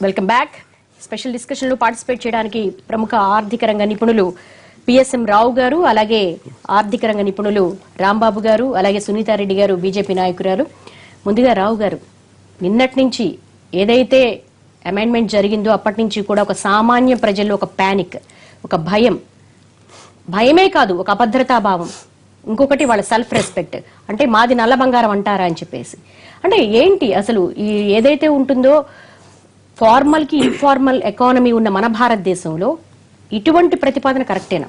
Welcome back. Special discussion లో participate చేయడానికి ప్రముఖ ఆర్థిక రంగ నిపుణులు పిఎస్ఎం రావు గారు, అలాగే ఆర్థిక రంగ నిపుణులు రాంబాబు గారు, అలాగే సునీతారెడ్డి గారు, బీజేపీ నాయకురాలు. ముందుగా రావు గారు, నిన్నటి నుంచి ఏదైతే అమెండ్మెంట్ జరిగిందో అప్పటి నుంచి కూడా ఒక సామాన్య ప్రజల్లో ఒక ప్యానిక్, ఒక భయమే కాదు, ఒక అభద్రతా భావం, ఇంకొకటి వాళ్ళ సెల్ఫ్ రెస్పెక్ట్. అంటే మాది నల్ల బంగారం అంటారా అని చెప్పేసి. అంటే ఏంటి అసలు ఈ ఏదైతే ఉంటుందో ఫార్మల్ కి ఇన్ఫార్మల్ ఎకానమీ ఉన్న మన భారతదేశంలో ఇటువంటి ప్రతిపాదన కరెక్టేనా?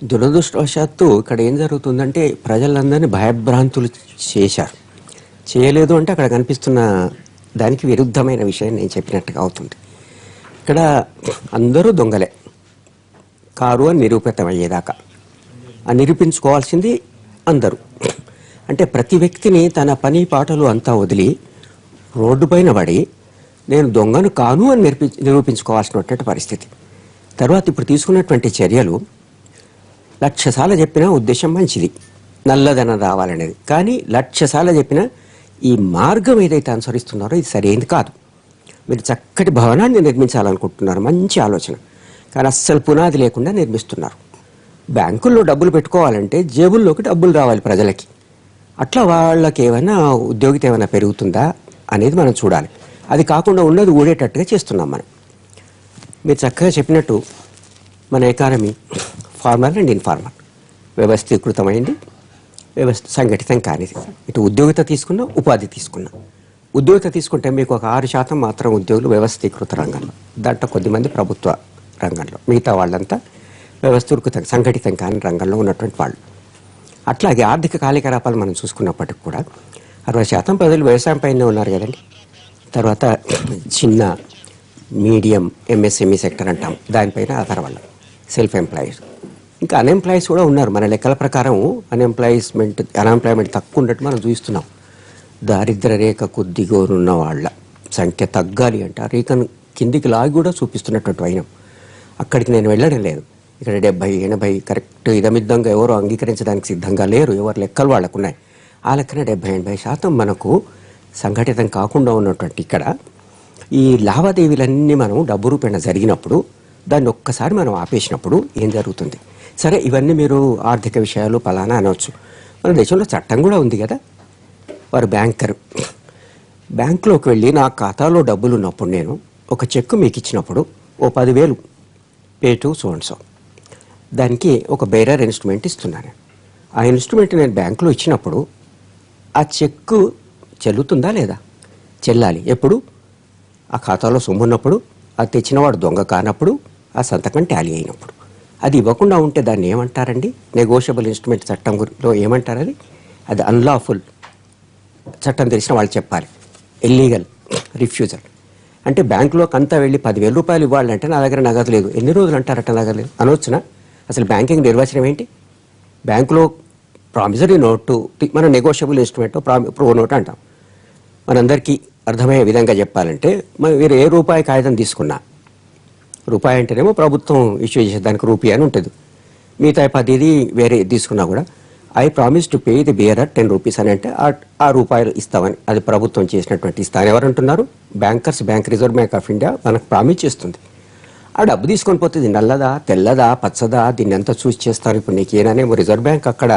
దురదృష్టవశాత్తు ఇక్కడ ఏం జరుగుతుందంటే ప్రజలందరినీ భయభ్రాంతులు చేయలేదు అంటే అక్కడ కనిపిస్తున్న దానికి విరుద్ధమైన విషయం నేను చెప్పినట్టుగా అవుతుంది. ఇక్కడ అందరూ దొంగలే కారు అని నిరూపితమయ్యేదాకా నిరూపించుకోవాల్సింది అందరూ. అంటే ప్రతి వ్యక్తిని తన పని పాటలు అంతా వదిలి రోడ్డు పైన పడి నేను దొంగను కాను అని నిరూపించుకోవాల్సినటువంటి పరిస్థితి. తర్వాత ఇప్పుడు తీసుకున్నటువంటి చర్యలు 1,00,000 సార్లు చెప్పినా ఉద్దేశం మంచిది, నల్లధనం రావాలనేది. కానీ 1,00,000 సార్లు చెప్పినా ఈ మార్గం ఏదైతే అనుసరిస్తున్నారో ఇది సరైనది కాదు. మీరు చక్కటి భవనాన్ని నిర్మించాలనుకుంటున్నారు, మంచి ఆలోచన, కానీ అస్సలు పునాది లేకుండా నిర్మిస్తున్నారు. బ్యాంకుల్లో డబ్బులు పెట్టుకోవాలంటే జేబుల్లోకి డబ్బులు రావాలి ప్రజలకి. అట్లా వాళ్ళకి ఏమైనా ఉద్యోగిత ఏమైనా పెరుగుతుందా అనేది మనం చూడాలి. అది కాకుండా ఉన్నది ఊడేటట్టుగా చేస్తున్నాం మనం. మీరు చక్కగా చెప్పినట్టు మన ఎకానమీ ఫార్మల్ అండ్ ఇన్ఫార్మల్ వ్యవస్థీకృతమైంది, సంఘటితం కానిది. ఇటు ఉద్యోగిత తీసుకున్నా, ఉపాధి తీసుకున్నా. ఉద్యోగిత తీసుకుంటే మీకు ఒక 6% మాత్రం ఉద్యోగులు వ్యవస్థీకృత రంగంలో, దాంట్లో కొద్దిమంది ప్రభుత్వ రంగంలో, మిగతా వాళ్ళంతా వ్యవస్థీకృత సంఘటితం కాని రంగంలో ఉన్నటువంటి వాళ్ళు. అట్లాగే ఆర్థిక కార్యకలాపాలు మనం చూసుకున్నప్పటికి కూడా 60% ప్రజలు వ్యవసాయం పైనే ఉన్నారు కదండి. తర్వాత చిన్న మీడియం ఎంఎస్ఎంఈ సెక్టర్ అంటాం, దానిపైన ఆధారపడాలి. సెల్ఫ్ ఎంప్లాయీస్, ఇంకా అన్ఎంప్లాయీస్ కూడా ఉన్నారు. మన లెక్కల ప్రకారం అన్ఎంప్లాయ్మెంట్ తక్కువ ఉన్నట్టు మనం చూస్తున్నాం. దారిద్ర రేఖ కొద్దిగోరున్న వాళ్ళ సంఖ్య తగ్గాలి అంటే ఆ రేఖను కిందికి లాగి కూడా చూపిస్తున్నటువంటి అయినాం. అక్కడికి నేను వెళ్ళడం లేదు. ఇక్కడ 70-80 కరెక్ట్ ఇదమిద్దంగా ఎవరు అంగీకరించడానికి సిద్ధంగా లేరు. ఎవరు లెక్కలు వాళ్ళకున్నాయి. ఆ లెక్కన 70-80% మనకు సంఘటితం కాకుండా ఉన్నటువంటి ఇక్కడ ఈ లావాదేవీలన్నీ మనం డబ్బు రూపేణ జరిగినప్పుడు దాన్ని ఒక్కసారి మనం ఆపేసినప్పుడు ఏం జరుగుతుంది? సరే, ఇవన్నీ మీరు ఆర్థిక విషయాలు పలానా అనవచ్చు. మన దేశంలో చట్టం కూడా ఉంది కదా. వారు బ్యాంకులోకి వెళ్ళి నా ఖాతాలో డబ్బులు ఉన్నప్పుడు నేను ఒక చెక్కు మీకు ఇచ్చినప్పుడు ఓ 10,000 pay to so and so, దానికి ఒక బేరర్ ఇన్స్ట్రుమెంట్ ఇస్తున్నాను. ఆ ఇన్స్ట్రుమెంట్ నేను బ్యాంకులో ఇచ్చినప్పుడు ఆ చెక్కు చెల్లుతుందా లేదా? చెల్లాలి. ఎప్పుడు? ఆ ఖాతాలో సొమ్ము ఉన్నప్పుడు, అది తెచ్చినవాడు దొంగ కానప్పుడు, ఆ సంతకం టాలీ అయినప్పుడు. అది ఇవ్వకుండా ఉంటే దాన్ని ఏమంటారండి? నెగోషియబుల్ ఇన్స్ట్రుమెంట్ చట్టంలో ఏమంటారు? అది అన్లాఫుల్. చట్టం తెలిసిన వాళ్ళు చెప్పాలి. Illegal refusal. అంటే బ్యాంకులోకి అంతా వెళ్ళి 10,000 రూపాయలు ఇవ్వాలంటే నా దగ్గర నగదు లేదు, ఎన్ని రోజులు అంటారట నగదు లేదు అనవచ్చునా? అసలు బ్యాంకింగ్ నిర్వచనం ఏంటి? బ్యాంకులో ప్రామిసరీ నోటు, మనం నెగోషియబుల్ ఇన్స్ట్రుమెంట్ ప్రో నోట్ అంటాం. మనందరికీ అర్థమయ్యే విధంగా చెప్పాలంటే మీరు ఏ రూపాయి కాగితం తీసుకున్నా, రూపాయి అంటేనేమో ప్రభుత్వం ఇష్యూ చేసేదానికి రూపాయి అని ఉంటుంది. మిగతా 10 వేరే తీసుకున్నా కూడా I promise to pay the bearer 10 rupees అని అంటే ఆ రూపాయలు ఇస్తామని, అది ప్రభుత్వం చేసినటువంటి ఇస్తాను. ఎవరంటున్నారు? Bankers. Reserve Bank of India మనకు ప్రామిస్ చేస్తుంది. ఆ డబ్బు తీసుకొని పోతుంది. నల్లదా, తెల్లదా, పచ్చదా, దీన్ని అంతా చూసి చేస్తారు. ఇప్పుడు నీకేనానేమో రిజర్వ్ బ్యాంక్ అక్కడ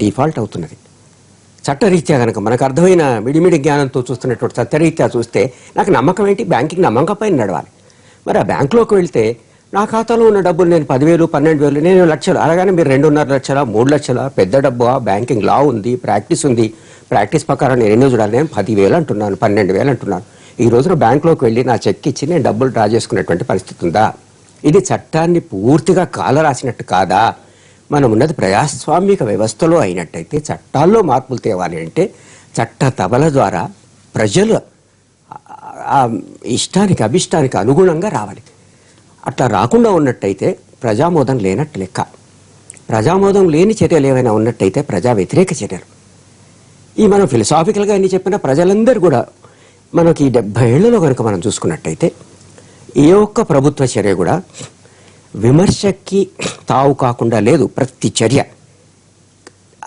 డిఫాల్ట్ అవుతున్నది. చట్టరీత్యా కనుక మనకు అర్థమైన మిడిమిడి జ్ఞానంతో చూస్తున్నటువంటి చట్టరీత్యా చూస్తే నాకు నమ్మకం ఏంటి? బ్యాంకింగ్ నమ్మకం పైన నడవాలి. మరి ఆ బ్యాంకులోకి వెళ్తే నా ఖాతాలో ఉన్న డబ్బులు నేను 10,000, 12,000, నేను 1,00,000, అలాగనే మీరు 2.5 లక్షల, 3 లక్షల పెద్ద డబ్బు. బ్యాంకింగ్ లా ఉంది, ప్రాక్టీస్ ఉంది. ప్రాక్టీస్ ప్రకారం నేను ఎన్నో చూడాలి. నేను 10,000 అంటున్నాను, 12,000 అంటున్నాను. ఈ రోజున బ్యాంకులోకి వెళ్ళి నా చెక్ ఇచ్చి నేను డబ్బులు డ్రా చేసుకునేటువంటి పరిస్థితి ఉందా? ఇది చట్టాన్ని పూర్తిగా కాలరాసినట్టు కాదా? మనం ఉన్నది ప్రజాస్వామిక వ్యవస్థలో అయినట్టయితే చట్టాల్లో మార్పులు తేవాలి అంటే చట్ట తబల ద్వారా ప్రజలు ఇష్టానికి అభిష్టానికి అనుగుణంగా రావాలి. అట్లా రాకుండా ఉన్నట్టయితే ప్రజామోదం లేనట్టు లెక్క. ప్రజామోదం లేని చర్యలు ఏమైనా ఉన్నట్టయితే ప్రజా వ్యతిరేక చర్యలు. ఈ మనం ఫిలసాఫికల్గా ఎన్ని చెప్పినా ప్రజలందరూ కూడా మనకి 70 ఏళ్లలో కనుక మనం చూసుకున్నట్టయితే ఏ ఒక్క ప్రభుత్వ చర్య కూడా విమర్శకి తావు కాకుండా లేదు. ప్రతి చర్య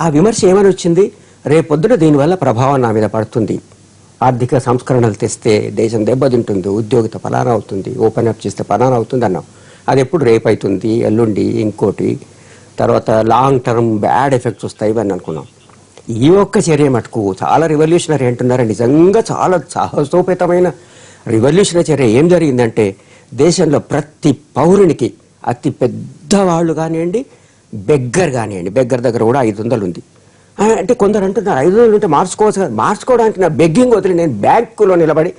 ఆ విమర్శ ఏమని వచ్చింది? రేపొద్దున దీనివల్ల ప్రభావం నా మీద పడుతుంది, ఆర్థిక సంస్కరణలు తెస్తే దేశం దెబ్బతింటుంది, ఉద్యోగిత ఫలానా అవుతుంది, ఓపెన్ అప్ చేస్తే ఫలానా అవుతుంది అన్నాం. అది ఎప్పుడు రేపు అవుతుంది, ఎల్లుండి ఇంకోటి, తర్వాత లాంగ్ టర్మ్ బ్యాడ్ ఎఫెక్ట్స్ వస్తాయి అని అనుకున్నాం. ఈ ఒక్క చర్య మటుకు చాలా రివల్యూషనరీ అంటున్నారు. నిజంగా చాలా సాహసోపేతమైన రివల్యూషనరీ చర్య. ఏం జరిగిందంటే దేశంలో ప్రతి పౌరునికి, అతి పెద్దవాళ్ళు కానివ్వండి, బెగ్గర్ కానివ్వండి, బెగ్గర్ దగ్గర కూడా 500 ఉంది అంటే కొందరు అంటున్నారు 500 ఉంటే మార్చుకోవచ్చు కదా. మార్చుకోవడానికి నా బెగ్గింగ్ వదిలి నేను బ్యాంకులో నిలబడి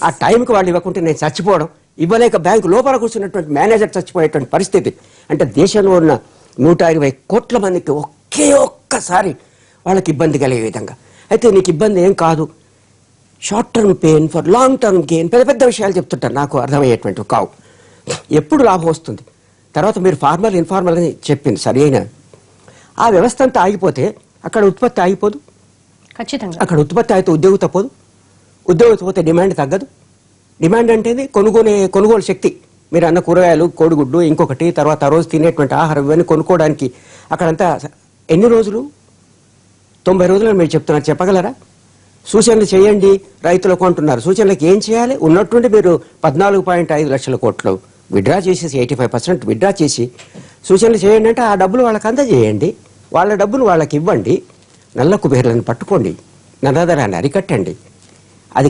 ఆ టైంకి వాళ్ళు ఇవ్వకుంటే నేను చచ్చిపోవడం, ఇవ్వలేక బ్యాంకు లోపల కూర్చున్నటువంటి మేనేజర్ చచ్చిపోయేటువంటి పరిస్థితి. అంటే దేశంలో ఉన్న 120 కోట్ల మందికి ఒక్కసారి వాళ్ళకి ఇబ్బంది కలిగే విధంగా. అయితే నీకు ఇబ్బంది ఏం కాదు, short term pain for long term gain, పెద్ద పెద్ద విషయాలు చెప్తుంటారు, నాకు అర్థమయ్యేటువంటి కావు. ఎప్పుడు లాభం వస్తుంది? తర్వాత మీరు ఫార్మల్ ఇన్ఫార్మల్ అని చెప్పింది సరైన. ఆ వ్యవస్థ అంతా ఆగిపోతే అక్కడ ఉత్పత్తి ఆగిపోదు. ఖచ్చితంగా అక్కడ ఉత్పత్తి అయితే ఉద్యోగం తప్పదు, ఉద్యోగం పోతే డిమాండ్ తగ్గదు. డిమాండ్ అంటే కొనుగోలు శక్తి. మీరు అన్న కూరగాయలు, కోడిగుడ్డు, ఇంకొకటి, తర్వాత ఆ రోజు తినేటువంటి ఆహారం, ఇవన్నీ కొనుక్కోవడానికి అక్కడంతా ఎన్ని రోజులు? 90 రోజులు మీరు చెప్తున్నారు, చెప్పగలరా? సూచనలు చేయండి రైతులకు అంటున్నారు. సూచనలకు ఏం చేయాలి? ఉన్నట్టుండి మీరు 14.5 లక్షల కోట్లు విడ్రా చేసేసి 85% విడ్రా చేసి సూచనలు చేయండి అంటే ఆ డబ్బులు వాళ్ళకి అందజేయండి, వాళ్ళ డబ్బులు వాళ్ళకి ఇవ్వండి, నల్ల కుబేర్లను పట్టుకోండి, నల్లధనాన్ని అరికట్టండి, అది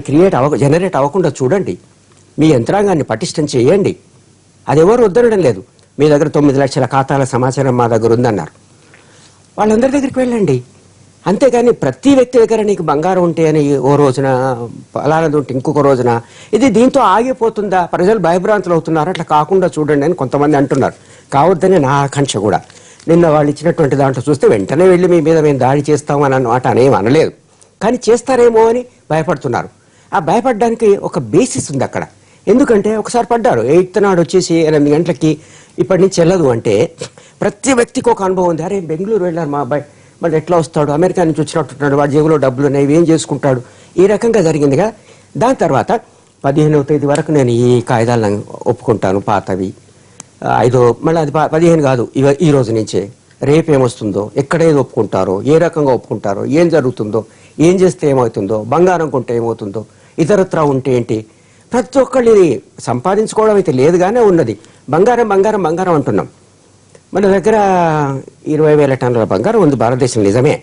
జనరేట్ అవ్వకుండా చూడండి, మీ యంత్రాంగాన్ని పటిష్టం చేయండి. అది ఎవరు వద్దనడం లేదు. మీ దగ్గర 9 లక్షల ఖాతాల సమాచారం మా దగ్గర ఉందన్నారు, వాళ్ళందరి దగ్గరికి వెళ్ళండి. అంతేగాని ప్రతి వ్యక్తి దగ్గర నీకు బంగారం ఉంటే అని ఓ రోజున, అలానది ఉంటే ఇంకొక రోజున, ఇది దీంతో ఆగిపోతుందా, ప్రజలు భయభ్రాంతులు అవుతున్నారు, అట్లా కాకుండా చూడండి అని కొంతమంది అంటున్నారు. కావద్దని నా ఆకాంక్ష కూడా. నిన్న వాళ్ళు ఇచ్చినటువంటి దాంట్లో చూస్తే వెంటనే వెళ్ళి మీ మీద మేము దాడి చేస్తామని అన్నమాట అనేం అనలేదు, కానీ చేస్తారేమో అని భయపడుతున్నారు. ఆ భయపడడానికి ఒక బేసిస్ ఉంది అక్కడ. ఎందుకంటే ఒకసారి పడ్డారు, 8th నాడు వచ్చేసి 8 గంటలకి ఇప్పటి నుంచి వెళ్ళదు అంటే ప్రతి వ్యక్తికి ఒక అనుభవం ఉంది. అరే బెంగళూరు వెళ్ళారు మా అబ్బాయి, మళ్ళీ ఎట్లా వస్తాడు, అమెరికా నుంచి వచ్చినట్టున్నాడు, వాడి జేబులో డబ్బులు ఉన్నాయి, ఏం చేసుకుంటాడు, ఈ రకంగా జరిగిందిగా. దాని తర్వాత 15వ తేదీ వరకు నేను ఈ కాయిదాలను ఒప్పుకుంటాను, పాతవి 5, మళ్ళీ అది 15 కాదు, ఈ రోజు నుంచే రేపేమొస్తుందో, ఎక్కడేది ఒప్పుకుంటారో, ఏ రకంగా ఒప్పుకుంటారో, ఏం జరుగుతుందో, ఏం చేస్తే ఏమవుతుందో, బంగారం కొంటే ఏమవుతుందో, ఇతరత్రా ఉంటే ఏంటి, ప్రతి ఒక్కళ్ళని సంపాదించుకోవడం అయితే లేదుగానే ఉన్నది. బంగారం బంగారం బంగారం అంటున్నాం. మన దగ్గర 20,000 టన్నుల బంగారం ఉంది భారతదేశం, నిజమే.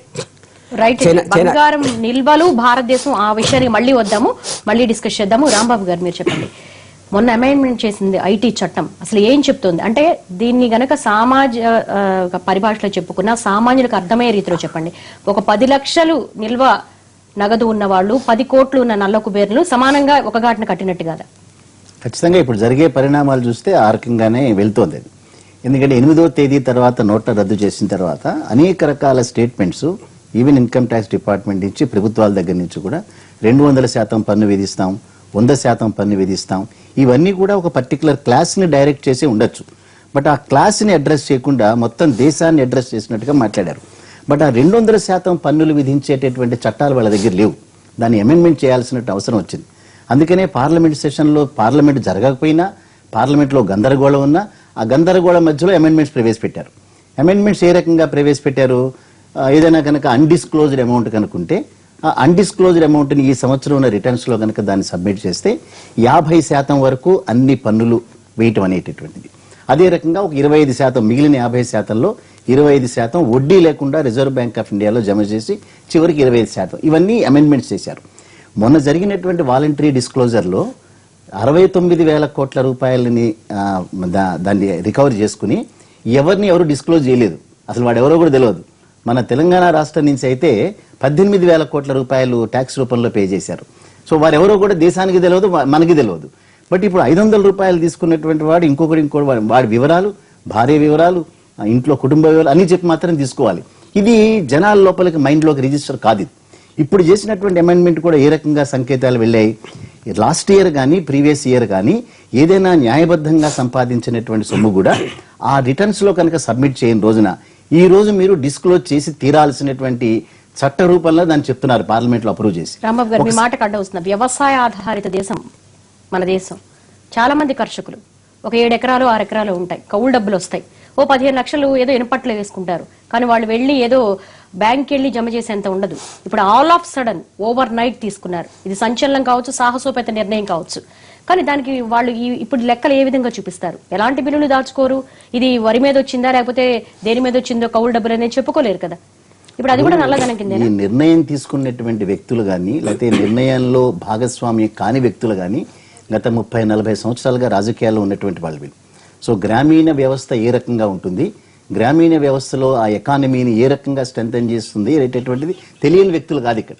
రైట్. బంగారం నిల్వలు భారతదేశం, ఆ విషయానికి మళ్ళీ వద్దాము, మళ్ళీ డిస్కస్ చేద్దాము. రాంబాబు గారు మీరు చెప్పండి, మొన్న అమెండ్మెంట్ చేసింది ఐటీ చట్టం అసలు ఏం చెప్తుంది అంటే, దీన్ని గనక పరిభాషలో చెప్పుకున్న సామాన్యులకు అర్థమయ్యే రీతిలో చెప్పండి. ఒక 10 లక్షలు నిల్వ నగదు ఉన్న వాళ్ళు, 10 కోట్లు ఉన్న నల్ల కుబేర్లు సమానంగా ఒక ఘాటున కట్టినట్టు కదా? ఖచ్చితంగా ఇప్పుడు జరిగే పరిణామాలు చూస్తే ఆ రకంగానే వెళ్తోంది. ఎందుకంటే 8వ తేదీ తర్వాత నోట్ల రద్దు చేసిన తర్వాత అనేక రకాల statements even income tax department నుంచి, ప్రభుత్వాల దగ్గర నుంచి కూడా 200% పన్ను విధిస్తాం, 100% పన్ను విధిస్తాం, ఇవన్నీ కూడా ఒక పర్టికులర్ క్లాస్ని డైరెక్ట్ చేసి ఉండొచ్చు. బట్ ఆ క్లాస్ని అడ్రస్ చేయకుండా మొత్తం దేశాన్ని అడ్రస్ చేసినట్టుగా మాట్లాడారు. బట్ ఆ 200% పన్నులు విధించేటటువంటి చట్టాలు వాళ్ళ దగ్గర లేవు. దాన్ని అమెండ్మెంట్ చేయాల్సిన అవసరం వచ్చింది. అందుకనే పార్లమెంట్ సెషన్లో పార్లమెంట్ జరగకపోయినా, పార్లమెంట్లో గందరగోళం ఉన్నా, ఆ గందరగోళం మధ్యలో అమెండ్మెంట్స్ ప్రవేశపెట్టారు. అమెండ్మెంట్స్ ఏ రకంగా ప్రవేశపెట్టారు? ఏదైనా కనుక అన్డిస్క్లోజ్డ్ అమౌంట్ కనుకుంటే ఆ అన్డిస్క్లోజ్డ్ అమౌంట్ని ఈ సంవత్సరం ఉన్న రిటర్న్స్లో కనుక దాన్ని సబ్మిట్ చేస్తే 50% వరకు అన్ని పన్నులు వేయటం అనేటటువంటిది. అదే రకంగా ఒక 25%, మిగిలిన 50%లో 25% వడ్డీ లేకుండా రిజర్వ్ బ్యాంక్ ఆఫ్ ఇండియాలో జమ చేసి చివరికి 25%. ఇవన్నీ అమెండ్మెంట్స్ చేశారు. మొన్న జరిగినటువంటి వాలంటరీ డిస్క్లోజర్లో 69,000 కోట్ల రూపాయలని దాన్ని రికవరీ చేసుకుని ఎవరు డిస్క్లోజ్ చేయలేదు. అసలు వాడెవరో కూడా తెలియదు. మన తెలంగాణ రాష్ట్రం నుంచి అయితే 18,000 కోట్ల రూపాయలు ట్యాక్స్ రూపంలో పే చేశారు. సో వారెవరో కూడా దేశానికి తెలియదు, మనకి తెలియదు. బట్ ఇప్పుడు 500 రూపాయలు తీసుకున్నటువంటి వాడు ఇంకొకటి వాడి వివరాలు, భార్య వివరాలు, ఇంట్లో కుటుంబ వివరాలు అన్ని చెప్పి మాత్రం తీసుకోవాలి. ఇది జనాల లోపలికి మైండ్లోకి రిజిస్టర్ కాదు. ఇప్పుడు చేసినటువంటి అమెండ్మెంట్ కూడా ఏ రకంగా సంకేతాలు వెళ్ళాయి? లాస్ట్ ఇయర్ కానీ ప్రీవియస్ ఇయర్ కానీ ఏదైనా న్యాయబద్ధంగా సంపాదించినటువంటి సొమ్ము కూడా ఆ రిటర్న్స్ లో కనుక సబ్మిట్ చేయని రోజున ఈ రోజు మీరు డిస్క్లోజ్ చేసి తీరాల్సినటువంటి చట్ట రూపంలో దాన్ని చెప్తున్నారు పార్లమెంట్ లో అప్రూవ్ చేసి. రాంబాబు గారు మీ మాట కడ్డ వస్తున్నా, వ్యవసాయ ఆధారిత దేశం మన దేశం. చాలా మంది కర్షకులు ఒక 7 ఎకరాలు 6 ఎకరాలు ఉంటాయి, కౌలు డబ్బులు వస్తాయి, ఓ 15 లక్షలు ఏదో ఇనపట్లు వేసుకుంటారు. కానీ వాళ్ళు వెళ్ళి ఏదో బ్యాంక్ వెళ్ళి జమ చేసేంత ఉండదు. ఇప్పుడు all of sudden over night తీసుకున్నారు. ఇది సంచలనం కావచ్చు, సాహసోపేత నిర్ణయం కావచ్చు. కానీ దానికి వాళ్ళు ఇప్పుడు లెక్కలు ఏ విధంగా చూపిస్తారు? ఎలాంటి బిల్లులు దాచుకోరు. ఇది వరి మీద వచ్చిందా లేకపోతే దేని మీద వచ్చిందో కౌలు డబ్బులు అనేది చెప్పుకోలేరు కదా. ఇప్పుడు అది కూడా నల్లధనం కింద. ఈ నిర్ణయం తీసుకున్నటువంటి వ్యక్తులు కానీ లేకపోతే నిర్ణయంలో భాగస్వామ్యం కాని వ్యక్తులు కానీ గత 30-40 సంవత్సరాలుగా రాజకీయాల్లో ఉన్నటువంటి వాళ్ళు వీళ్ళు. సో గ్రామీణ వ్యవస్థ ఏ రకంగా ఉంటుంది, గ్రామీణ వ్యవస్థలో ఆ ఎకానమీని ఏ రకంగా స్ట్రెంథెన్ చేస్తుంది అనేటటువంటిది తెలియని వ్యక్తులు కాదు ఇక్కడ.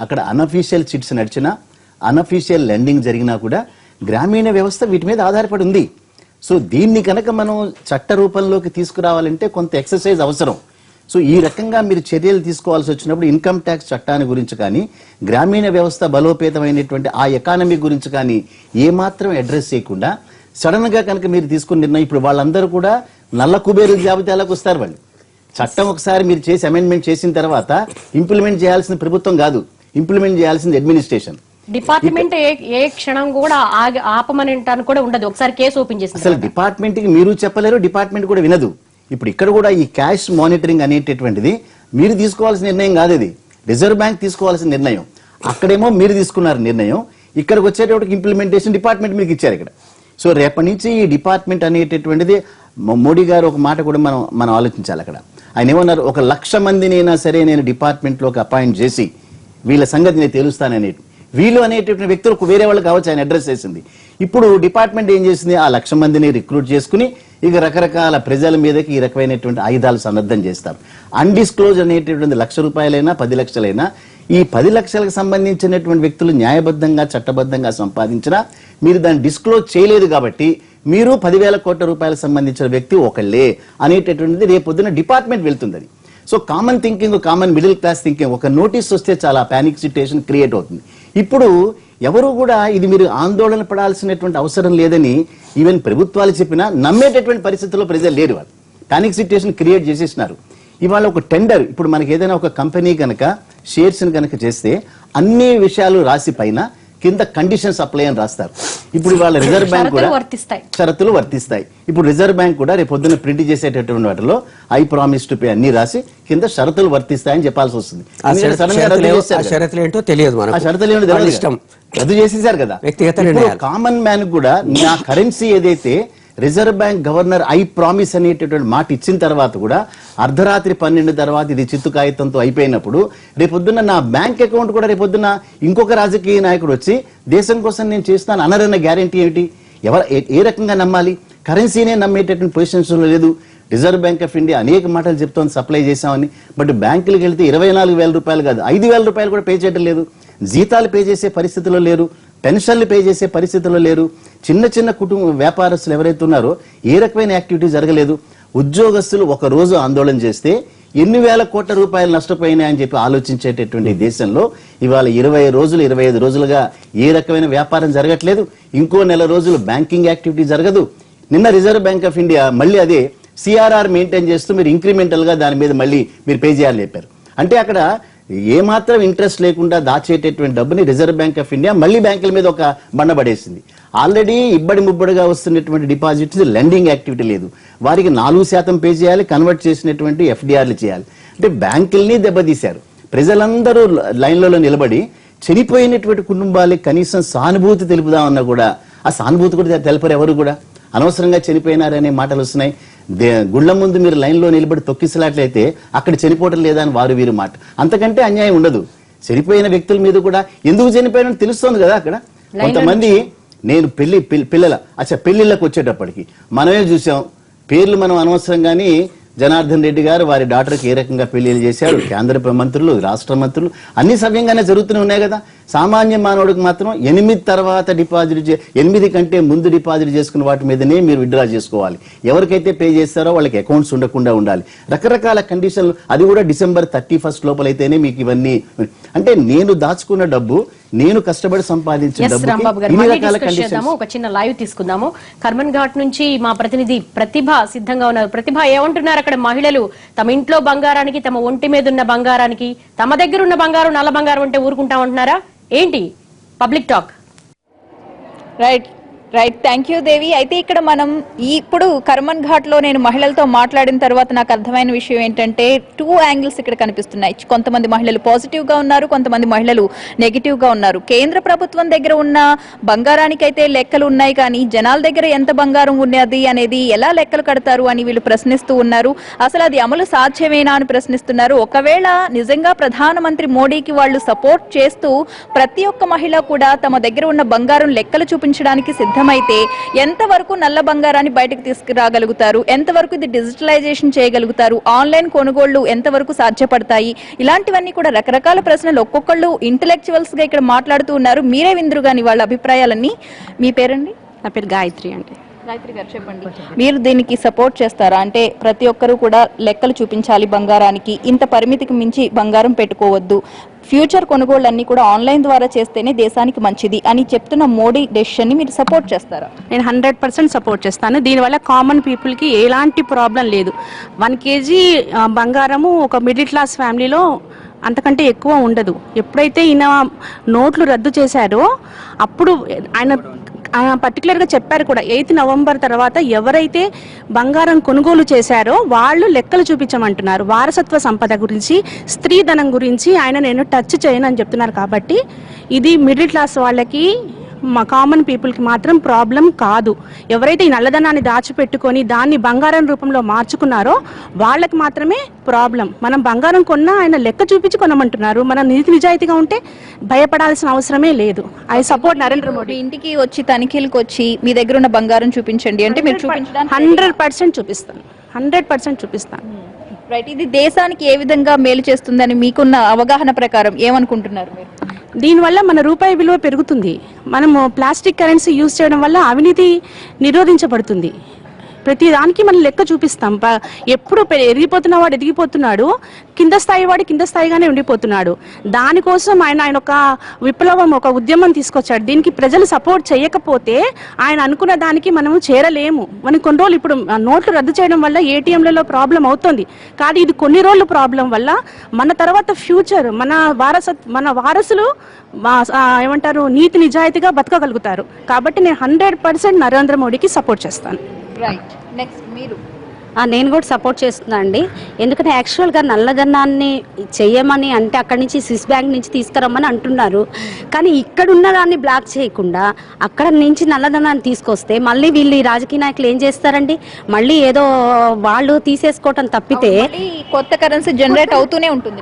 అక్కడ అనఫీషియల్ చిట్స్ నడిచినా, అనఫీషియల్ లెండింగ్ జరిగినా కూడా గ్రామీణ వ్యవస్థ వీటి మీద ఆధారపడి ఉంది. సో దీన్ని కనుక మనం చట్ట రూపంలోకి తీసుకురావాలంటే కొంత ఎక్సర్సైజ్ అవసరం. సో ఈ రకంగా మీరు చర్యలు తీసుకోవాల్సి వచ్చినప్పుడు ఇన్కమ్ ట్యాక్స్ చట్టాన్ని గురించి కానీ, గ్రామీణ వ్యవస్థ బలోపేతమైనటువంటి ఆ ఎకానమీ గురించి కానీ ఏమాత్రం అడ్రస్ చేయకుండా సడన్ గా కనుక మీరు తీసుకున్న నిర్ణయం, ఇప్పుడు వాళ్ళందరూ కూడా నల్ల కుబేరు జాబితాలోకి వస్తారు. వాళ్ళు చట్టం ఒకసారి మీరు చేసి అమెండ్మెంట్ చేసిన తర్వాత ఇంప్లిమెంట్ చేయాల్సిన ప్రభుత్వం కాదు, ఇంప్లిమెంట్ చేయాల్సింది అడ్మినిస్ట్రేషన్. డిపార్ట్మెంట్ ఏ క్షణం కూడా ఆపమని కూడా ఉండదు. ఒకసారి కేసు ఓపెన్ చేసి అసలు డిపార్ట్మెంట్ కి మీరు చెప్పలేరు, డిపార్ట్మెంట్ కూడా వినదు. ఇప్పుడు ఇక్కడ కూడా ఈ క్యాష్ మానిటరింగ్ అనేటటువంటిది మీరు తీసుకోవాల్సిన నిర్ణయం కాదు, ఇది రిజర్వ్ బ్యాంక్ తీసుకోవాల్సిన నిర్ణయం. అక్కడేమో మీరు తీసుకున్నారు నిర్ణయం, ఇక్కడికి వచ్చేటప్పటికి ఇంప్లిమెంటేషన్ డిపార్ట్మెంట్ మీకు ఇచ్చారు ఇక్కడ. సో రేపటి నుంచి ఈ డిపార్ట్మెంట్ అనేటటువంటిది మోడీ గారు ఒక మాట కూడా మనం ఆలోచించాలి. అక్కడ ఆయన ఏమన్నారు, 1,00,000 మందినైనా సరే నేను డిపార్ట్మెంట్ లోకి అపాయింట్ చేసి వీళ్ళ సంగతి నేను తెలుస్తానని. వీళ్ళు అనేటటువంటి వ్యక్తులకు వేరే వాళ్ళు కావచ్చు ఆయన అడ్రస్ చేసింది. ఇప్పుడు డిపార్ట్మెంట్ ఏం చేసింది, ఆ 1,00,000 మందిని రిక్రూట్ చేసుకుని ఇక రకరకాల ప్రజల మీదకి ఈ రకమైనటువంటి ఆయుధాలు సన్నద్ధం చేస్తారు. అన్డిస్క్లోజ్ అనేటటువంటి 1,00,000 రూపాయలైనా 10 లక్షలైనా ఈ 10 లక్షలకు సంబంధించినటువంటి వ్యక్తులు న్యాయబద్ధంగా చట్టబద్ధంగా సంపాదించినా మీరు దాన్ని డిస్క్లోజ్ చేయలేదు కాబట్టి మీరు 10,000 కోట్ల రూపాయలకు సంబంధించిన వ్యక్తి ఒకళ్ళే అనేటటువంటిది రేపొద్దున డిపార్ట్మెంట్ వెళ్తుంది. So common thinking, common middle class thinking, ఒక నోటీస్ వస్తే చాలా పానిక్ సిచ్యుయేషన్ క్రియేట్ అవుతుంది. ఇప్పుడు ఎవరు కూడా ఇది మీరు ఆందోళన పడాల్సినటువంటి అవసరం లేదని ఈవెన్ ప్రభుత్వాలు చెప్పినా నమ్మేటటువంటి పరిస్థితుల్లో ప్రజలు లేరు. వాళ్ళు పానిక్ సిచ్యుయేషన్ క్రియేట్ చేసేసినారు. ఇవాళ ఒక టెండర్, ఇప్పుడు మనకి ఏదైనా ఒక కంపెనీ కనుక షేర్స్ కనుక చేస్తే అన్ని విషయాలు రాసి పైన కింద కండిషన్స్ అప్లై అని రాస్తారు. ఇప్పుడు ఇవాళ రిజర్వ్ బ్యాంక్ కూడా షరతులు వర్తిస్తాయి. ఇప్పుడు రిజర్వ్ బ్యాంక్ కూడా రేపు పొద్దున్న ప్రింట్ చేసేటటువంటి వాటిలో ఐ ప్రామిస్ టు పే అన్ని రాసి కింద షరతులు వర్తిస్తాయని చెప్పాల్సి వస్తుంది. షరతులు ఏంటో తెలియదు, ఆ షరతులు ఏంటో రద్దు చేసేసారు కదా. కామన్ మ్యాన్ కూడా నా కరెన్సీ ఏదైతే reserve bank governor I promise అనేటటువంటి మాట ఇచ్చిన తర్వాత కూడా అర్ధరాత్రి 12 తర్వాత ఇది చిత్తు కాగితంతో అయిపోయినప్పుడు రేపొద్దున్న నా బ్యాంక్ అకౌంట్ కూడా రేపొద్దున్న ఇంకొక రాజకీయ నాయకుడు వచ్చి దేశం కోసం నేను చేస్తాను అనరన్న గ్యారంటీ ఏమిటి? ఏ రకంగా నమ్మాలి? కరెన్సీనే నమ్మేటటువంటి పొజిషన్స్ లో లేదు. రిజర్వ్ బ్యాంక్ ఆఫ్ ఇండియా అనేక మాటలు చెప్తోంది సప్లై చేశామని. బట్ బ్యాంకులకు వెళ్తే 24,000 రూపాయలు కాదు 5,000 రూపాయలు కూడా పే చేయడం లేదు. జీతాలు పే చేసే పరిస్థితిలో లేరు, పెన్షన్లు పే చేసే పరిస్థితిలో లేరు. చిన్న చిన్న కుటుంబ వ్యాపారస్తులు ఎవరైతే ఉన్నారో ఏ రకమైన యాక్టివిటీ జరగలేదు. ఉద్యోగస్తులు ఒక రోజు ఆందోళన చేస్తే ఎన్ని వేల కోట్ల రూపాయలు నష్టపోయినాయని చెప్పి ఆలోచించేటటువంటి దేశంలో ఇవాళ 20 రోజులు 25 రోజులుగా ఏ రకమైన వ్యాపారం జరగట్లేదు. ఇంకో నెల రోజులు బ్యాంకింగ్ యాక్టివిటీ జరగదు. నిన్న రిజర్వ్ బ్యాంక్ ఆఫ్ ఇండియా మళ్ళీ అదే సిఆర్ఆర్ మెయింటైన్ చేస్తూ మీరు ఇంక్రిమెంటల్ గా దాని మీద మళ్ళీ మీరు పే చేయాలని చెప్పారు. అంటే అక్కడ ఏమాత్రం ఇంట్రెస్ట్ లేకుండా దాచేటటువంటి డబ్బుని రిజర్వ్ బ్యాంక్ ఆఫ్ ఇండియా మళ్ళీ బ్యాంకుల మీద ఒక బండ పడేసింది. ఆల్రెడీ ఇబ్బడి ముబ్బడిగా వస్తున్నటువంటి డిపాజిట్స్ లెండింగ్ యాక్టివిటీ లేదు. వారికి 4% పే చేయాలి, కన్వర్ట్ చేసినటువంటి ఎఫ్డిఆర్లు చేయాలి. అంటే బ్యాంకుల్ని దెబ్బతీశారు. ప్రజలందరూ లైన్లలో నిలబడి చనిపోయినటువంటి కుటుంబాలకి కనీసం సానుభూతి తెలుపుదామన్నా కూడా ఆ సానుభూతి కూడా తెలపరు. ఎవరు కూడా అనవసరంగా చనిపోయినారనే మాటలు వస్తున్నాయి. గుళ్ల ముందు మీరు లైన్లో నిలబడి తొక్కిసలాట్లయితే అక్కడ చనిపోవటం లేదా అని వారు వీరు మాట. అంతకంటే అన్యాయం ఉండదు. చనిపోయిన వ్యక్తుల మీద కూడా ఎందుకు చనిపోయిన తెలుస్తోంది కదా. అక్కడ కొంతమంది నేను పెళ్లిళ్ళకి వచ్చేటప్పటికి మనమే చూసాం, పేర్లు మనం అనవసరంగాని జనార్దన్ రెడ్డి గారు వారి డాక్టర్కి ఏ రకంగా పెళ్లిళ్ళు చేశారు, కేంద్ర మంత్రులు, రాష్ట్ర మంత్రులు అన్ని సవ్యంగానే జరుగుతూనే ఉన్నాయి కదా. సామాన్య మానవుడికి మాత్రం 8 తర్వాత డిపాజిట్ 8 కంటే ముందు డిపాజిట్ చేసుకున్న వాటి మీదనే మీరు విత్డ్రా చేసుకోవాలి. ఎవరికైతే పే చేస్తారో వాళ్ళకి అకౌంట్స్ ఉండకుండా ఉండాలి. రకరకాల కండిషన్లు, అది కూడా December 31 లోపలైతేనే మీకు ఇవన్నీ. అంటే నేను దాచుకున్న డబ్బు, నేను కష్టపడి సంపాదించిన డబ్బు. ఒక చిన్న లైవ్ తీసుకుందాము. కర్మన్ ఘాట్ నుంచి మా ప్రతినిధి ప్రతిభ సిద్ధంగా ఉన్నారు. ప్రతిభ, ఏమంటున్నారు అక్కడ మహిళలు? తమ ఇంట్లో బంగారానికి, తమ ఒంటి మీద ఉన్న బంగారానికి, తమ దగ్గర ఉన్న బంగారం నల్ల బంగారం అంటే ఊరుకుంటా ఉంటున్నారా ఏంటి? Public talk. Right. Right, thank you Devi. అయితే ఇక్కడ మనం ఇప్పుడు కర్మన్ ఘాట్ లో నేను మహిళలతో మాట్లాడిన తర్వాత నాకు అర్థమైన విషయం ఏంటంటే 2 యాంగిల్స్ ఇక్కడ కనిపిస్తున్నాయి. కొంతమంది మహిళలు పాజిటివ్ గా ఉన్నారు, కొంతమంది మహిళలు నెగిటివ్ గా ఉన్నారు. కేంద్ర ప్రభుత్వం దగ్గర ఉన్న బంగారానికైతే లెక్కలు ఉన్నాయి, కానీ జనాల దగ్గర ఎంత బంగారం ఉన్నది అనేది ఎలా లెక్కలు కడతారు అని వీళ్ళు ప్రశ్నిస్తూ ఉన్నారు. అసలు అది అమలు సాధ్యమేనా అని ప్రశ్నిస్తున్నారు. ఒకవేళ నిజంగా ప్రధానమంత్రి మోడీకి వాళ్ళు సపోర్ట్ చేస్తూ ప్రతి ఒక్క మహిళ కూడా తమ దగ్గర ఉన్న బంగారం లెక్కలు చూపించడానికి సిద్ధమైతే ఎంతవరకు నల్ల బంగారాన్ని బయటకు తీసుకురాగలుగుతారు, ఎంతవరకు ఇది డిజిటలైజేషన్ చేయగలుగుతారు, ఆన్లైన్ కొనుగోళ్లు ఎంతవరకు సాధ్యపడతాయి, ఇలాంటివన్నీ కూడా రకరకాల ప్రశ్నలు ఒక్కొక్కళ్ళు ఇంటెలెక్చువల్స్ గా ఇక్కడ మాట్లాడుతూ ఉన్నారు. మీరే విందురు గాని వాళ్ళ అభిప్రాయాలన్నీ. మీ పేరండి? నా పేరు గాయత్రి అండి. గాయత్రి గారు చెప్పండి, మీరు దీనికి సపోర్ట్ చేస్తారా? అంటే ప్రతి ఒక్కరు కూడా లెక్కలు చూపించాలి బంగారానికి, ఇంత పరిమితికి మించి బంగారం పెట్టుకోవద్దు, ఫ్యూచర్ కొనుగోళ్లన్నీ కూడా ఆన్లైన్ ద్వారా చేస్తేనే దేశానికి మంచిది అని చెప్తున్న మోడీ డెసిషన్ ని మీరు సపోర్ట్ చేస్తారా? నేను 100% సపోర్ట్ చేస్తాను. దీనివల్ల కామన్ పీపుల్కి ఎలాంటి ప్రాబ్లం లేదు. 1 kg బంగారము ఒక మిడిల్ క్లాస్ ఫ్యామిలీలో అంతకంటే ఎక్కువ ఉండదు. ఎప్పుడైతే ఈయన నోట్లు రద్దు చేశారో అప్పుడు ఆయన పర్టికులర్గా చెప్పారు కూడా, 8 నవంబర్ తర్వాత ఎవరైతే బంగారం కొనుగోలు చేశారో వాళ్ళు లెక్కలు చూపించమంటున్నారు. వారసత్వ సంపద గురించి, స్త్రీధనం గురించి ఆయన నేను టచ్ చేయను అని చెప్తున్నారు. కాబట్టి ఇది మిడిల్ క్లాస్ వాళ్ళకి, మా కామన్ పీపుల్కి మాత్రం ప్రాబ్లం కాదు. ఎవరైతే ఈ నల్లధనాన్ని దాచిపెట్టుకొని దాన్ని బంగారం రూపంలో మార్చుకున్నారో వాళ్ళకి మాత్రమే ప్రాబ్లం. మనం బంగారం కొన్నా ఆయన లెక్క చూపించి కొనమంటున్నారు. మనం నీతి నిజాయితీగా ఉంటే భయపడాల్సిన అవసరమే లేదు. I support Narendra Modi. ఇంటికి వచ్చి తనిఖీలకు వచ్చి మీ దగ్గర ఉన్న బంగారం చూపించండి అంటే మీరు చూపించడానికి 100% చూపిస్తాను. 100% చూపిస్తాను. రైట్, ఇది దేశానికి ఏ విధంగా మేలు చేస్తుందని మీకున్న అవగాహన ప్రకారం ఏమనుకుంటున్నారు మీరు? దీనివల్ల మన రూపాయి విలువ పెరుగుతుంది. మనము ప్లాస్టిక్ కరెన్సీ యూజ్ చేయడం వల్ల అవినీతి నిరోధించబడుతుంది. ప్రతి దానికి మనం లెక్క చూపిస్తాం. ఎప్పుడు ఎదిగిపోతున్న వాడు ఎదిగిపోతున్నాడు, కింద స్థాయి వాడు కింద స్థాయిగానే ఉండిపోతున్నాడు. దానికోసం ఆయన ఒక విప్లవం, ఒక ఉద్యమం తీసుకొచ్చాడు. దీనికి ప్రజలు సపోర్ట్ చేయకపోతే ఆయన అనుకున్న దానికి మనము చేరలేము. మనం కొన్ని రోజులు ఇప్పుడు నోట్లు రద్దు చేయడం వల్ల ఏటీఎంలలో ప్రాబ్లం అవుతుంది, కానీ ఇది కొన్ని రోజులు ప్రాబ్లం వల్ల మన తర్వాత ఫ్యూచర్, మన వారసులు ఏమంటారు నీతి నిజాయితీగా బతకగలుగుతారు. కాబట్టి నేను 100% నరేంద్ర మోడీకి సపోర్ట్ చేస్తాను. రైట్, నెక్స్ట్ మీరు? నేను కూడా సపోర్ట్ చేస్తున్నా అండి. ఎందుకంటే యాక్చువల్గా నల్లధనాన్ని చెయ్యమని అంటే అక్కడి నుంచి స్విస్ బ్యాంక్ నుంచి తీసుకురమ్మని అంటున్నారు. కానీ ఇక్కడ ఉన్న దాన్ని బ్లాక్ చేయకుండా అక్కడ నుంచి నల్లధనాన్ని తీసుకొస్తే మళ్ళీ వీళ్ళు ఈ రాజకీయ నాయకులు ఏం చేస్తారండి? మళ్ళీ ఏదో వాళ్ళు తీసేసుకోవటం తప్పితే కొత్త కరెన్సీ జనరేట్ అవుతూనే ఉంటుంది.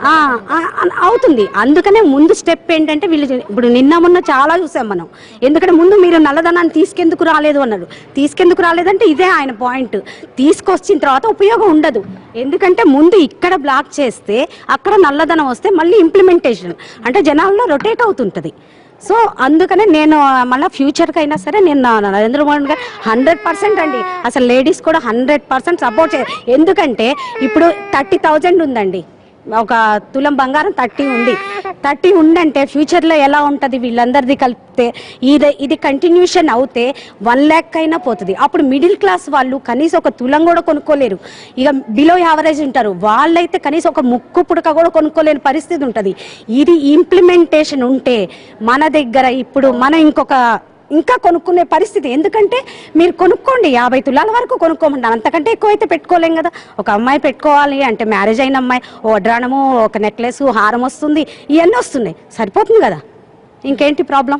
అవుతుంది. అందుకనే ముందు స్టెప్ ఏంటంటే వీళ్ళు ఇప్పుడు నిన్న మొన్న చాలా చూసాం మనం. ఎందుకంటే ముందు మీరు నల్లధనాన్ని తీసుకెందుకు రాలేదు అన్నారు. తీసుకెందుకు రాలేదంటే ఇదే ఆయన పాయింట్. తీసుకొచ్చిన తర్వాత ఉపయోగం ఉండదు. ఎందుకంటే ముందు ఇక్కడ బ్లాక్ చేస్తే అక్కడ నల్లధనం వస్తే మళ్ళీ ఇంప్లిమెంటేషన్ అంటే జనాల్లో రొటేట్ అవుతుంటది. సో అందుకనే నేను మళ్ళీ ఫ్యూచర్కి అయినా సరే నేను నరేంద్ర మోడీ గారు 100% అండి. అసలు లేడీస్ కూడా 100% సపోర్ట్ చేయాలి. ఎందుకంటే ఇప్పుడు 30,000 ఉందండి, ఒక తులం బంగారం 30 ఉందంటే ఫ్యూచర్లో ఎలా ఉంటుంది? వీళ్ళందరిది కలిపితే ఇది కంటిన్యూషన్ అవుతే 1 lakh అయినా పోతుంది. అప్పుడు మిడిల్ క్లాస్ వాళ్ళు కనీసం ఒక తులం కూడా కొనుక్కోలేరు. ఇక బిలో యావరేజ్ ఉంటారు, వాళ్ళైతే కనీసం ఒక ముక్కు పుడక కూడా కొనుక్కోలేని పరిస్థితి ఉంటుంది. ఇది ఇంప్లిమెంటేషన్ ఉంటే మన దగ్గర ఇప్పుడు మనం ఇంకా కొనుక్కునే పరిస్థితి. ఎందుకంటే మీరు కొనుక్కోండి, 50 తులాల వరకు కొనుక్కోమంటారు. అంతకంటే ఎక్కువ అయితే పెట్టుకోలేం కదా. ఒక అమ్మాయి పెట్టుకోవాలి అంటే మ్యారేజ్ అయిన అమ్మాయి ఓ వడ్రాణము, ఒక నెక్లెస్, హారం వస్తుంది, ఇవన్నీ వస్తున్నాయి, సరిపోతుంది కదా. ఇంకేంటి ప్రాబ్లం?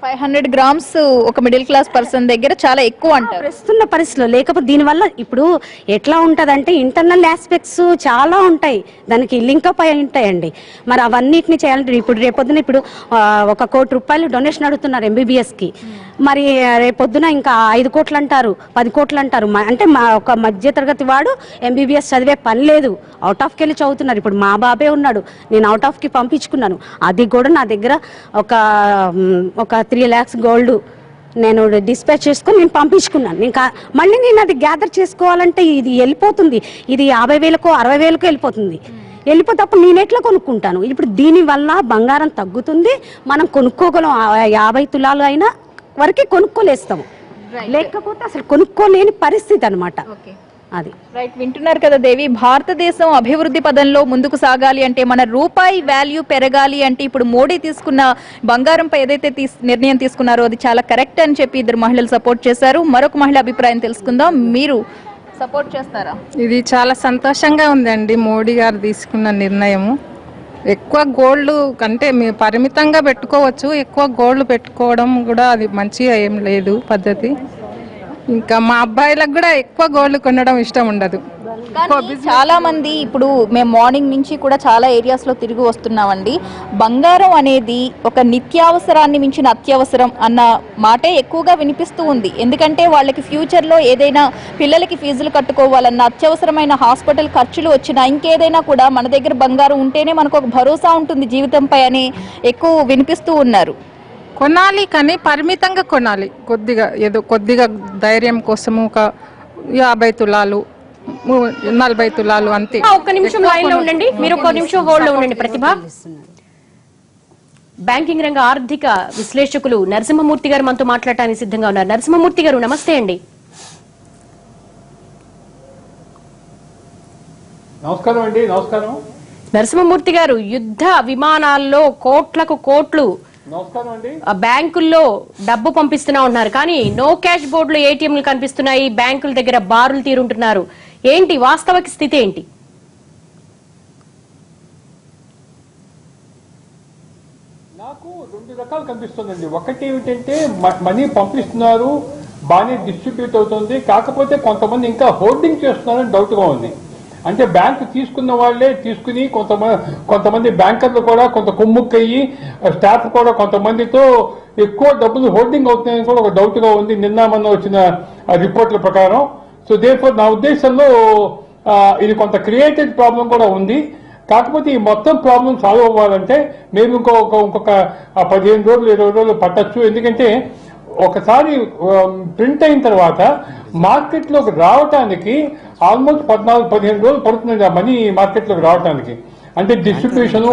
500 grams ఒక మిడిల్ క్లాస్ పర్సన్ దగ్గర చాలా ఎక్కువ అంటారు ప్రస్తున్న పరిస్థితిలో. లేకపోతే దీనివల్ల ఇప్పుడు ఎట్లా ఉంటుందంటే ఇంటర్నల్ ఆస్పెక్ట్స్ చాలా ఉంటాయి, దానికి లింకప్ అయి ఉంటాయండి. మరి అవన్నిటిని చేయాలంటే ఇప్పుడు రేపొద్దున ఇప్పుడు 1 కోటి రూపాయలు డొనేషన్ అడుగుతున్నారు MBBSకి. మరి రేపొద్దున ఇంకా 5 కోట్లు అంటారు, 10 కోట్లు అంటారు. అంటే ఒక మధ్య తరగతి వాడు MBBS చదివే పని లేదు, అవుట్ ఆఫ్కి వెళ్ళి చదువుతున్నారు. ఇప్పుడు మా బాబే ఉన్నాడు, నేను అవుట్ ఆఫ్కి పంపించుకున్నాను. అది కూడా నా దగ్గర ఒక 3 lakhs గోల్డ్ నేను డిస్పాచ్ చేసుకొని నేను పంపించుకున్నాను. మళ్ళీ నేను అది గ్యాదర్ చేసుకోవాలంటే ఇది వెళ్ళిపోతుంది, ఇది 50,000కో 60,000కో వెళ్ళిపోతే అప్పుడు నేను ఎట్లా కొనుక్కుంటాను? ఇప్పుడు దీనివల్ల బంగారం తగ్గుతుంది, మనం కొనుక్కోగలం. 50 తులాలు అయినా వరకే కొనుక్కోలేస్తాము, లేకపోతే అసలు కొనుక్కోలేని పరిస్థితి అనమాట. అది రైట్, వింటున్నారు కదా దేవి, భారతదేశం అభివృద్ధి పదంలో ముందుకు సాగాలి అంటే మన రూపాయి వాల్యూ పెరగాలి అంటే ఇప్పుడు మోడీ తీసుకున్న బంగారంపై ఏదైతే నిర్ణయం తీసుకున్నారో అది చాలా కరెక్ట్ అని చెప్పి ఇద్దరు మహిళలు సపోర్ట్ చేశారు. మరొక మహిళ అభిప్రాయం తెలుసుకుందాం. మీరు సపోర్ట్ చేస్తారా? ఇది చాలా సంతోషంగా ఉందండి మోడీ గారు తీసుకున్న నిర్ణయము. ఎక్కువ గోల్డ్ అంటే మేము పరిమితంగా పెట్టుకోవచ్చు, ఎక్కువ గోల్డ్ పెట్టుకోవడం కూడా అది మంచిగా ఏం లేదు పద్ధతి. ఇంకా మా అబ్బాయిలకు కూడా ఎక్కువ గోల్డ్ కొనడం ఇష్టం ఉండదు. కానీ చాలా మంది ఇప్పుడు మేము మార్నింగ్ నుంచి కూడా చాలా ఏరియాస్ లో తిరిగి వస్తున్నామండి, బంగారం అనేది ఒక నిత్యావసరాన్ని మించిన అత్యవసరం అన్న మాటే ఎక్కువగా వినిపిస్తూ ఉంది. ఎందుకంటే వాళ్ళకి ఫ్యూచర్ లో ఏదైనా పిల్లలకి ఫీజులు కట్టుకోవాలన్నా, అత్యవసరమైన హాస్పిటల్ ఖర్చులు వచ్చినా, ఇంకేదైనా కూడా మన దగ్గర బంగారం ఉంటేనే మనకు ఒక భరోసా ఉంటుంది జీవితంపై అని ఎక్కువ వినిపిస్తూ ఉన్నారు. కొనాలి కానీ పరిమితంగా కొనాలి, కొద్దిగా ధైర్యం కోసము ఒక 50 తులాలు 40 తులాలు అంతే. ఒక్క నిమిషం లైన్ లో ఉండండి, మీరు ఒక్క నిమిషం హోల్డ్ లో ఉండండి. ప్రతిభ, బ్యాంకింగ్ రంగ ఆర్థిక విశ్లేషకులు నరసింహమూర్తి గారు మనతో మాట్లాడటానికి సిద్ధంగా ఉన్నారు. నరసింహమూర్తి గారు నమస్తే అండి. నమస్కారం అండి. నమస్కారం నరసింహమూర్తి గారు, యుద్ధ విమానాల్లో కోట్లకు కోట్లు నమస్కారం అండి. బ్యాంకుల్లో డబ్బు పంపిస్తున్నా ఉంటున్నారు, కానీ నో క్యాష్ బోర్డులో ఏటీఎంలు కనిపిస్తున్నాయి, బ్యాంకుల దగ్గర బారులు తీరుంటున్నారు. ఏంటి వాస్తవిక స్థితి ఏంటి? నాకు 2 రకాలు కనిపిస్తుందండి. ఒకటి ఏమిటంటే మనీ పంపిస్తున్నారు, బాగానే డిస్ట్రిబ్యూట్ అవుతుంది, కాకపోతే కొంతమంది ఇంకా హోల్డింగ్ చేస్తున్నారని డౌట్ గా ఉంది. అంటే బ్యాంకు తీసుకున్న వాళ్లే తీసుకుని కొంతమంది బ్యాంకర్లు కూడా కొంత కుమ్ముక్కయ్యి, స్టాఫ్ కూడా కొంతమందితో ఎక్కువ డబ్బులు హోల్డింగ్ అవుతున్నాయని కూడా ఒక డౌట్ గా ఉంది నిన్న మొన్న వచ్చిన రిపోర్ట్ల ప్రకారం. సో దేర్ఫోర్ నా ఉద్దేశంలో ఇది కొంత క్రియేటెడ్ ప్రాబ్లం కూడా ఉంది. కాకపోతే ఈ మొత్తం ప్రాబ్లం సాల్వ్ అవ్వాలంటే మేము ఇంకొక 15 రోజులు 20 రోజులు పట్టచ్చు. ఎందుకంటే ఒకసారి ప్రింట్ అయిన తర్వాత మార్కెట్లోకి రావటానికి ఆల్మోస్ట్ 14-15 రోజులు పడుతుందండి ఆ మనీ మార్కెట్లోకి రావటానికి. అంటే డిస్ట్రిబ్యూషన్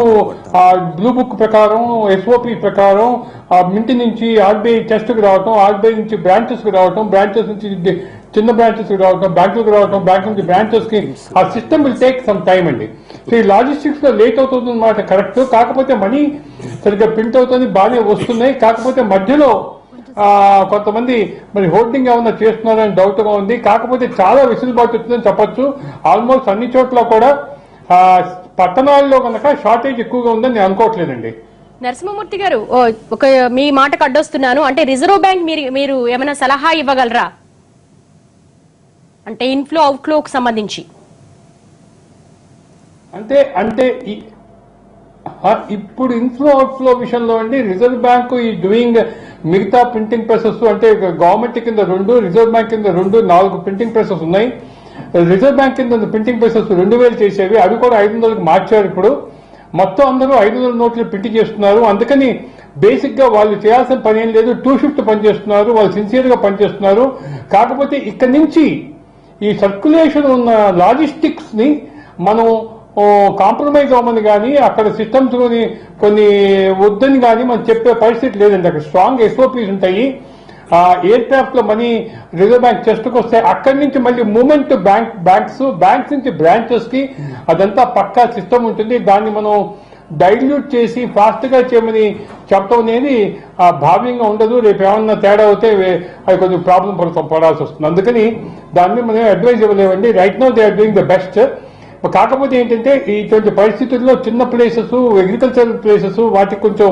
బ్లూ బుక్ ప్రకారం, ఎస్ఓపి ప్రకారం మింటి నుంచి ఆర్బీఐ టెస్ట్కి రావటం, ఆర్బీఐ నుంచి బ్రాంచెస్కి రావటం, బ్రాంచెస్ నుంచి చిన్న బ్రాంచెస్కి రావటం, బ్యాంకులకు రావటం, బ్యాంక్ నుంచి బ్రాంచెస్కి, ఆ system will take some time అండి. సో ఈ లాజిస్టిక్స్ లో లేట్ అవుతుంది అన్నమాట, కరెక్ట్. కాకపోతే మనీ సరిగ్గా ప్రింట్ అవుతుంది, బాగానే వస్తున్నాయి. కాకపోతే మధ్యలో కొంతమంది మరి హోల్డింగ్ ఏమన్నా చేస్తున్నారని డౌట్ గా ఉంది. కాకపోతే చాలా వెసులుబాటు వచ్చిందని చెప్పొచ్చు. ఆల్మోస్ట్ అన్ని చోట్ల కూడా పట్టణాల్లో కనుక షార్టేజ్ ఎక్కువగా ఉందని నేను అనుకోవట్లేదండి. నరసింహమూర్తి గారు, ఒక మీ మాటకు అడ్డొస్తున్నాను. అంటే రిజర్వ్ బ్యాంక్ మీరు ఏమైనా సలహా ఇవ్వగలరా? అంటే ఇన్ఫ్లో అవుట్ఫ్లోకి సంబంధించి. అంటే ఇప్పుడు ఇన్ఫ్లో అవుట్ఫ్లో విషయంలో అండి, రిజర్వ్ బ్యాంక్ ఈ డూయింగ్ మిగతా ప్రింటింగ్ ప్రెసెస్, అంటే గవర్నమెంట్ కింద 2, రిజర్వ్ బ్యాంక్ కింద 2, 4 ప్రింటింగ్ ప్రెసెస్ ఉన్నాయి. రిజర్వ్ బ్యాంక్ కింద ప్రింటింగ్ ప్రెసెస్ 2000 చేసేవి, అవి కూడా 500కి మార్చారు. ఇప్పుడు మొత్తం అందరూ 500 నోట్లు ప్రింట్ చేస్తున్నారు. అందుకని బేసిక్ గా వాళ్ళు చేయాల్సిన పని ఏం లేదు, 2 షిఫ్ట్ పనిచేస్తున్నారు, వాళ్ళు సిన్సియర్ గా పనిచేస్తున్నారు. కాకపోతే ఇక్కడి నుంచి ఈ సర్క్యులేషన్ ఉన్న లాజిస్టిక్స్ ని మనం కాంప్రమైజ్ అవ్వమని కానీ, అక్కడ సిస్టమ్స్ కొన్ని వద్దని కానీ మనం చెప్పే పరిస్థితి లేదండి. అక్కడ స్ట్రాంగ్ ఎస్ఓపీస్ ఉంటాయి. ఎయిర్ క్రాఫ్ట్ లో మనీ రిజర్వ్ బ్యాంక్ చెస్ట్కి వస్తే అక్కడి నుంచి మళ్ళీ మూవ్మెంట్ బ్యాంక్స్ నుంచి బ్రాంచెస్ కి అదంతా పక్కా సిస్టమ్ ఉంటుంది. దాన్ని మనం డైల్యూట్ చేసి ఫాస్ట్ గా చేయమని చెప్పడం అనేది భావ్యంగా ఉండదు. రేపు ఏమన్నా తేడా అవుతే అది కొంచెం ప్రాబ్లం పడాల్సి వస్తుంది. అందుకని దాన్ని మనం అడ్వైజ్ ఇవ్వలేమండి. Right now they are doing the best. కాకపోతే ఏంటంటే ఇటువంటి పరిస్థితుల్లో చిన్న ప్లేసెస్, అగ్రికల్చరల్ ప్లేసెస్, వాటికి కొంచెం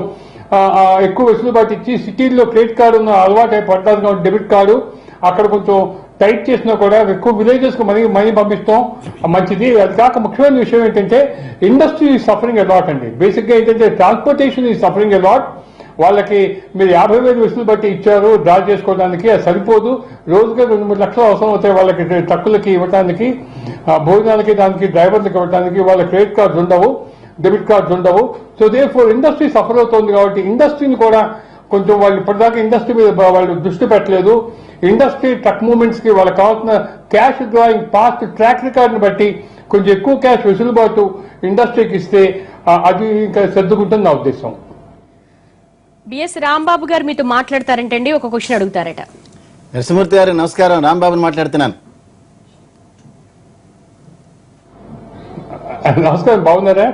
ఎక్కువ వెసులుబాటు ఇచ్చి, సిటీల్లో క్రెడిట్ కార్డు ఉన్న అలవాటు పడ్డారు కాబట్టి డెబిట్ కార్డు అక్కడ కొంచెం టైట్ చేసినా కూడా ఎక్కువ విలేజెస్ కు మనీ పంపిస్తాం మంచిది. అది కాక ముఖ్యమైన విషయం ఏంటంటే ఇండస్ట్రీ ఈజ్ సఫరింగ్ అలాట్ అండి. బేసిక్ గా ఏంటంటే ట్రాన్స్పోర్టేషన్ ఈజ్ సఫరింగ్ అలాట్. వాళ్ళకి మీరు 50,000 వెసులుబాటు ఇచ్చారు డ్రా చేసుకోవడానికి, అది సరిపోదు. రోజుగా 2-3 లక్షలు అవసరం అవుతాయి వాళ్ళకి, ట్రక్కులకి ఇవ్వడానికి, భోజనాలకి, దానికి డ్రైవర్లకి ఇవ్వడానికి. వాళ్ళ క్రెడిట్ కార్డ్స్ ఉండవు, డెబిట్ కార్డ్స్ ఉండవు. సో దేర్ఫోర్ ఇండస్ట్రీ సఫర్ అవుతుంది. కాబట్టి ఇండస్ట్రీని కూడా కొంచెం వాళ్ళు ఇప్పటిదాకా ఇండస్ట్రీ మీద వాళ్ళు దృష్టి పెట్టలేదు. ఇండస్ట్రీ ట్రక్ మూవ్మెంట్స్ కి వాళ్ళకి కావాల్సిన క్యాష్ డ్రాయింగ్ పాస్ట్ ట్రాక్ రికార్డుని బట్టి కొంచెం ఎక్కువ క్యాష్ వెసులుబాటు ఇండస్ట్రీకి ఇస్తే అది ఇంకా సర్దుకుంటుంది నా ఉద్దేశం. బిఎస్ రాంబాబు గారు మీతో మాట్లాడతారంటే అండి, ఒక క్వశ్చన్ అడుగుతారట. నరసింహమూర్తి గారు నమస్కారం, రాంబాబుని మాట్లాడుతున్నాను. నమస్కారం, బాగున్నారా?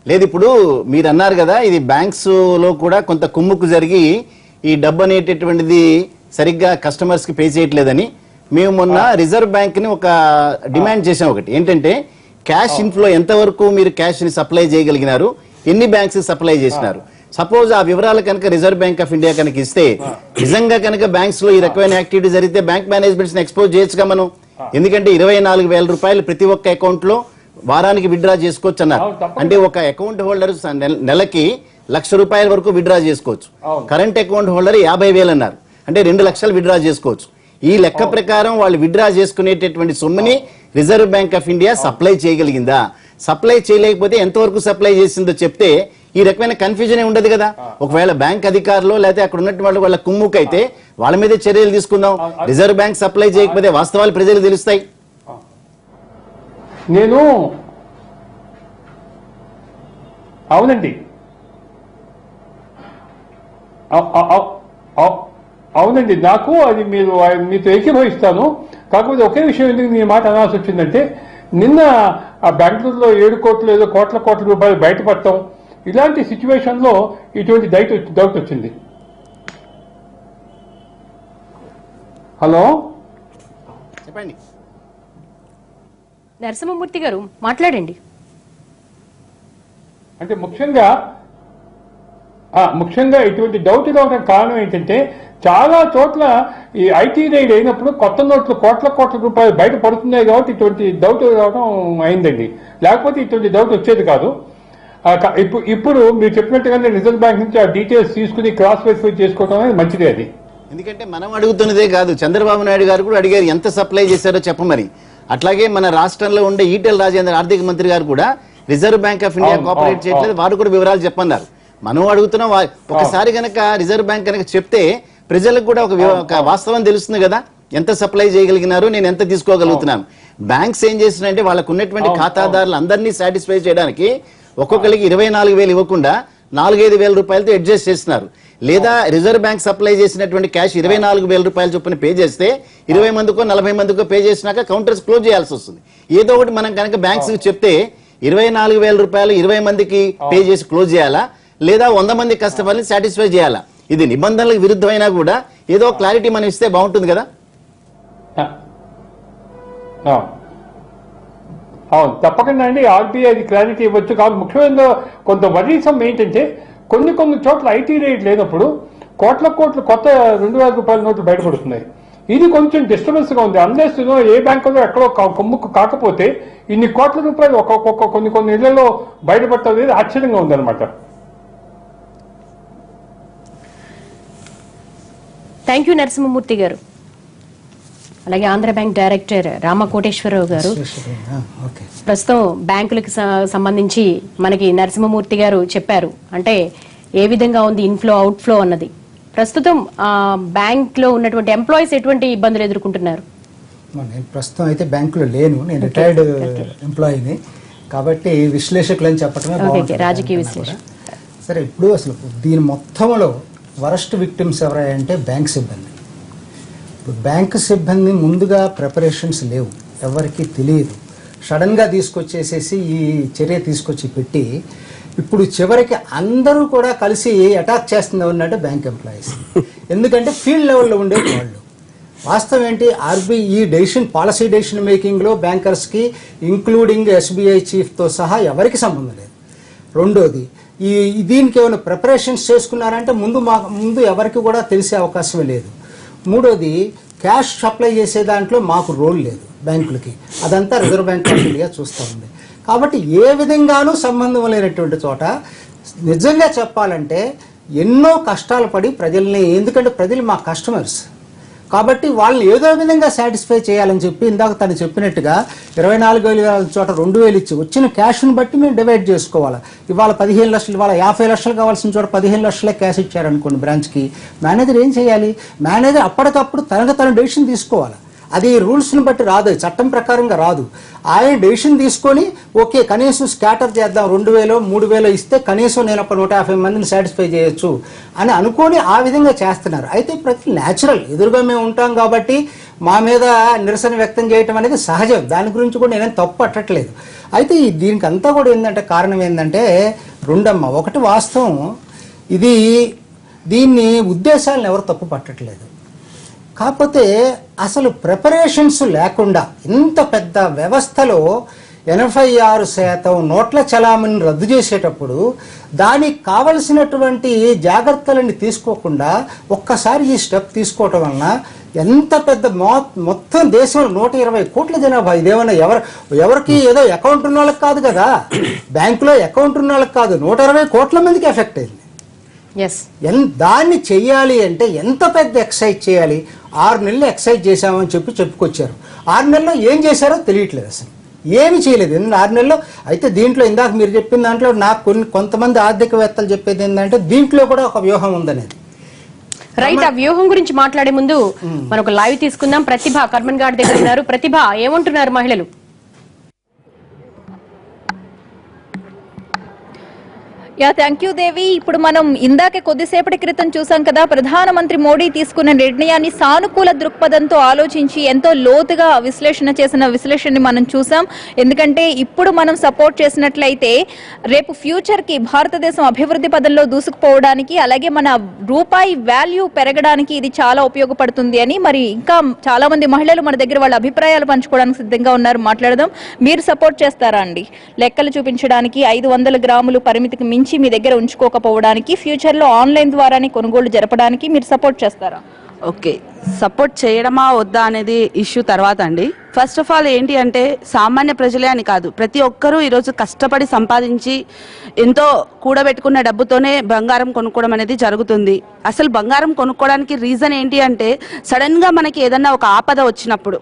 లేదు, ఇప్పుడు మీరు అన్నారు కదా, ఇది బ్యాంక్స్ లో కూడా కొంత కుమ్ముకు జరిగి ఈ డబ్బు అనేటటువంటిది సరిగ్గా కస్టమర్స్ కి పే చేయట్లేదని మేము మొన్న రిజర్వ్ బ్యాంక్ ని ఒక డిమాండ్ చేసాం. ఒకటి ఏంటంటే క్యాష్ ఇన్ఫ్లో ఎంతవరకు మీరు క్యాష్ ని సప్లై చేయగలిగినారు, ఎన్ని బ్యాంక్స్ సప్లై చేసినారు. సపోజ్ ఆ వివరాలు కనుక రిజర్వ్ బ్యాంక్ ఆఫ్ ఇండియా కనుక ఇస్తే, నిజంగా కనుక బ్యాంక్స్ లో ఈ రకమైన యాక్టివిటీ జరిగితే బ్యాంక్ మేనేజ్మెంట్స్ ని ఎక్స్పోజ్ చేయొచ్చుగా మనం. ఎందుకంటే 24,000 రూపాయలు ప్రతి ఒక్క అకౌంట్ లో వారానికి విత్డ్రా చేసుకోవచ్చు అన్నారు. అంటే ఒక అకౌంట్ హోల్డర్ నెలకి 1,00,000 రూపాయల వరకు విత్డ్రా చేసుకోవచ్చు. కరెంట్ అకౌంట్ హోల్డర్ 50,000 అన్నారు, అంటే 2 లక్షలు విత్డ్రా చేసుకోవచ్చు. ఈ లెక్క ప్రకారం వాళ్ళు విత్డ్రా చేసుకునేటటువంటి సొమ్ముని Reserve Bank of India supply చేయగలిగిందా? సప్లై చేయలేకపోతే ఎంతవరకు సప్లై చేసిందో చెప్తే ఈ రకమైన కన్ఫ్యూజన్ ఉండదు కదా. ఒకవేళ బ్యాంక్ అధికారులు లేకపోతే అక్కడ ఉన్నటువంటి వాళ్ళ కుమ్ముకైతే వాళ్ళ మీద చర్యలు తీసుకుందాం. రిజర్వ్ బ్యాంక్ సప్లై చేయకపోతే వాస్తవాలు ప్రజలకు తెలుస్తాయి. నేను అవునండి అవునండి నాకు అది మీతో ఏకీభవిస్తాను. కాకపోతే ఒకే విషయం ఎందుకు మీ మాట అనాల్సి వచ్చిందంటే, నిన్న ఆ బెంగళూరులో 7 కోట్లు ఏదో కోట్ల రూపాయలు బయటపడటం, ఇలాంటి సిచ్యువేషన్ లో ఇటువంటి డౌట్ వచ్చింది. హలో చెప్పండి. నరసింహమూర్తి గారు మాట్లాడండి. అంటే ముఖ్యంగా ఇటువంటి డౌట్ రావడం కారణం ఏంటంటే, చాలా చోట్ల ఈ ఐటీ రైడ్ అయినప్పుడు కొత్త నోట్లు కోట్ల రూపాయలు బయట పడుతున్నాయి కాబట్టి ఇటువంటి డౌట్ రావడం అయిందండి. లేకపోతే ఇటువంటి డౌట్ వచ్చేది కాదు. ఇప్పుడు మీరు చెప్పినట్టుగానే రిజర్వ్ బ్యాంక్ నుంచి ఆ డీటెయిల్స్ తీసుకుని క్రాస్ వెరిఫై చేసుకోవడం అనేది మంచిదే. అది ఎందుకంటే మనం అడుగుతున్నదే కాదు, చంద్రబాబు నాయుడు గారు కూడా అడిగారు ఎంత సప్లై చేశారో చెప్పమని. అట్లాగే మన రాష్ట్రంలో ఉండే ఈటెల రాజేందర్ ఆర్థిక మంత్రి గారు కూడా reserve Bank of India cooperate చేయట్లేదు, వారు కూడా వివరాలు చెప్పన్నారు. మనం అడుగుతున్నాం, ఒకసారి కనుక రిజర్వ్ బ్యాంక్ కనుక చెప్తే ప్రజలకు కూడా ఒక వాస్తవం తెలుస్తుంది కదా, ఎంత సప్లై చేయగలిగినారు, నేను ఎంత తీసుకోగలుగుతున్నాను. బ్యాంక్స్ ఏం చేస్తున్నాయంటే వాళ్ళకు ఉన్నటువంటి ఖాతాదారులు అందరినీ సాటిస్ఫై చేయడానికి ఒక్కొక్కరికి 24,000 ఇవ్వకుండా 4-5 రూపాయలతో అడ్జస్ట్ చేస్తున్నారు. లేదా రిజర్వ్ బ్యాంక్ సప్లై చేసినటువంటి క్యాష్ 24,000 రూపాయల చొప్పున పే చేస్తే 20 మందికో 40 మందికో పే చేసినాక కౌంటర్స్ క్లోజ్ చేయాల్సి వస్తుంది. ఏదో ఒకటి మనం కనుక బ్యాంక్స్ చెప్తే 24,000 రూపాయలు 20 మందికి పే చేసి క్లోజ్ చేయాలా, లేదా 100 మంది కస్టమర్ని సాటిస్ఫై చేయాలా? ఇది నిబంధనలకు విరుద్ధమైనా కూడా ఏదో క్లారిటీ మనం ఇస్తే బాగుంటుంది కదా. అవును, తప్పకుండా అండి. ఆర్బీఐ అది క్లారిటీ ఇవ్వచ్చు. కాదు, ముఖ్యమైన కొంత వరీసం ఏంటంటే, కొన్ని చోట్ల ఐటీ రేట్ లేనప్పుడు కోట్ల కొత్త 2,000 రూపాయల నోట్లు బయటపడుతున్నాయి. ఇది కొంచెం డిస్టర్బెన్స్ గా ఉంది. అన్లెస్ ఏ బ్యాంకులో ఎక్కడో కొమ్ముకు కాకపోతే ఇన్ని కోట్ల రూపాయలు ఒక్కొక్క కొన్ని ఇళ్లలో బయటపడటం ఆశ్చర్యంగా ఉంది అనమాట. థ్యాంక్ యూ నరసింహమూర్తి గారు. అలాగే ఆంధ్ర బ్యాంక్ డైరెక్టర్ రామకోటేశ్వరరావు గారు, ప్రస్తుతం బ్యాంకులకు సంబంధించి మనకి నరసింహమూర్తి గారు చెప్పారు, అంటే ఏ విధంగా ఉంది ఇన్ఫ్లో అవుట్ఫ్లో అన్నది. ప్రస్తుతం బ్యాంక్ లో ఉన్నటువంటి ఎంప్లాయీస్ ఎటువంటి ఇబ్బందులు ఎదుర్కొంటున్నారు? నేను ప్రస్తుతం అయితే బ్యాంకులో లేను, నేను రిటైర్డ్ ఎంప్లాయీని, కాబట్టి విశ్లేషకులు అని చెప్పటమే రాజకీయ విశ్లేషణ. సరే, ఇప్పుడు అసలు దీని మొత్తంలో వరస్ట్ విక్టిమ్స్ ఎవరంటే బ్యాంక్ సిబ్బంది. బ్యాంక్ సిబ్బంది ముందుగా ప్రిపరేషన్స్ లేవు, ఎవరికి తెలియదు. సడన్గా తీసుకొచ్చేసేసి ఈ చర్య తీసుకొచ్చి పెట్టి ఇప్పుడు చివరికి అందరూ కూడా కలిసి అటాక్ చేస్తుంది ఉన్నట్టు బ్యాంక్ ఎంప్లాయీస్. ఎందుకంటే ఫీల్డ్ లెవెల్లో ఉండే వాళ్ళు. వాస్తవం ఏంటి, ఆర్బీఐ ఈ పాలసీ డెసిషన్ మేకింగ్లో బ్యాంకర్స్కి ఇంక్లూడింగ్ ఎస్బీఐ చీఫ్తో సహా ఎవరికి సంబంధం లేదు. రెండోది, దీనికి ఏమైనా ప్రిపరేషన్స్ చేసుకున్నారంటే ముందు ఎవరికి కూడా తెలిసే అవకాశమే లేదు. మూడోది, క్యాష్ సప్లై చేసే దాంట్లో మాకు రోల్ లేదు బ్యాంకులకి, అదంతా రిజర్వ్ బ్యాంక్ ఆఫ్ ఇండియా చూస్తూ ఉంది. కాబట్టి ఏ విధంగానూ సంబంధం లేనటువంటి చోట నిజంగా చెప్పాలంటే ఎన్నో కష్టాలు పడి ప్రజల్ని, ఎందుకంటే ప్రజలు మా కస్టమర్స్ కాబట్టి వాళ్ళని ఏదో విధంగా సాటిస్ఫై చేయాలని చెప్పి ఇందాక తను చెప్పినట్టుగా 24,000 చోట 2,000 ఇచ్చి వచ్చిన క్యాష్ని బట్టి మేము డివైడ్ చేసుకోవాలి. ఇవాళ 15 లక్షలు, ఇవాళ 50 లక్షలు కావాల్సిన చోట 15 లక్షలే క్యాష్ ఇచ్చారనుకోండి బ్రాంచ్కి, మేనేజర్ ఏం చేయాలి? మేనేజర్ అప్పటికప్పుడు తన డెసిషన్ తీసుకోవాలి. అది రూల్స్ని బట్టి రాదు, చట్టం ప్రకారంగా రాదు. ఆయన డెసిషన్ తీసుకొని ఓకే కనీసం స్కాటర్ చేద్దాం, 2,000 3,000 ఇస్తే కనీసం నేను ఒక 150 మందిని సాటిస్ఫై చేయొచ్చు అని అనుకొని ఆ విధంగా చేస్తున్నారు. అయితే ప్రతి న్యాచురల్ ఎదురుగా మేము ఉంటాం కాబట్టి మా మీద నిరసన వ్యక్తం చేయటం అనేది సహజం. దాని గురించి కూడా నేనేం తప్పు పట్టట్లేదు. అయితే దీనికి అంతా కూడా ఏంటంటే కారణం ఏంటంటే రెండమ్మ. ఒకటి వాస్తవం, దీన్ని ఉద్దేశాలను ఎవరు తప్పు పట్టట్లేదు. కాకపోతే అసలు ప్రిపరేషన్స్ లేకుండా ఇంత పెద్ద వ్యవస్థలో 86% నోట్ల చలామణిని రద్దు చేసేటప్పుడు దానికి కావలసినటువంటి జాగ్రత్తలని తీసుకోకుండా ఒక్కసారి ఈ స్టెప్ తీసుకోవటం వలన ఎంత పెద్ద మొత్తం దేశంలో 120 కోట్ల జనాభా. ఇదేమన్నా ఎవరికి ఏదో అకౌంట్ ఉన్న వాళ్ళకి కాదు కదా, బ్యాంకులో అకౌంట్ ఉన్న వాళ్ళకి కాదు, 120 కోట్ల మందికి ఎఫెక్ట్ అయింది. దాన్ని చెయ్యాలి అంటే ఎంత పెద్ద ఎక్సైజ్ చేయాలి. 6 నెలలు ఎక్సైజ్ చేశామని చెప్పుకొచ్చారు. 6 నెలల్లో ఏం చేశారో తెలియట్లేదు, అసలు ఏమి చేయలేదు. 6 నెలల్లో అయితే దీంట్లో ఇందాక మీరు చెప్పిన దాంట్లో నాకు కొంతమంది ఆర్థికవేత్తలు చెప్పేది ఏంటంటే దీంట్లో కూడా ఒక వ్యూహం ఉందనేది. రైట్, ఆ వ్యూహం గురించి మాట్లాడే ముందు మనం ఒక లైవ్ తీసుకుందాం. ప్రతిభ కర్మన్ గారి దగ్గర ఉన్నారు. ప్రతిభ, ఏమంటున్నారు మహిళలు? థ్యాంక్ యూ దేవి. ఇప్పుడు మనం ఇందాకే కొద్దిసేపటి క్రితం చూసాం కదా, ప్రధానమంత్రి మోడీ తీసుకున్న నిర్ణయాన్ని సానుకూల దృక్పథంతో ఆలోచించి ఎంతో లోతుగా విశ్లేషణ చేసిన విశ్లేషణని మనం చూసాం. ఎందుకంటే ఇప్పుడు మనం సపోర్ట్ చేసినట్లయితే రేపు ఫ్యూచర్ కి భారతదేశం అభివృద్ధి పదంలో దూసుకుపోవడానికి, అలాగే మన రూపాయి వాల్యూ పెరగడానికి ఇది చాలా ఉపయోగపడుతుంది అని మరి ఇంకా చాలా మంది మహిళలు మన దగ్గర వాళ్ళ అభిప్రాయాలు పంచుకోవడానికి సిద్ధంగా ఉన్నారు. మాట్లాడదాం. మీరు సపోర్ట్ చేస్తారా అండి? లెక్కలు చూపించడానికి 500 గ్రాములు పరిమితికి మించి మీ దగ్గర ఉంచుకోకపోవడానికి, ఫ్యూచర్ లో ఆన్లైన్ ద్వారానే కొనుగోలు జరపడానికి మీరు సపోర్ట్ చేస్తారా? ఓకే, సపోర్ట్ చేయడమా వద్దా అనేది ఇష్యూ తర్వాత అండి. ఫస్ట్ ఆఫ్ ఆల్ ఏంటి అంటే సామాన్య ప్రజలే అని కాదు, ప్రతి ఒక్కరూ ఈరోజు కష్టపడి సంపాదించి ఎంతో కూడబెట్టుకున్న డబ్బుతోనే బంగారం కొనుక్కోవడం అనేది జరుగుతుంది. అసలు బంగారం కొనుక్కోవడానికి రీజన్ ఏంటి అంటే సడన్ గా మనకి ఏదన్నా ఒక ఆపద వచ్చినప్పుడు,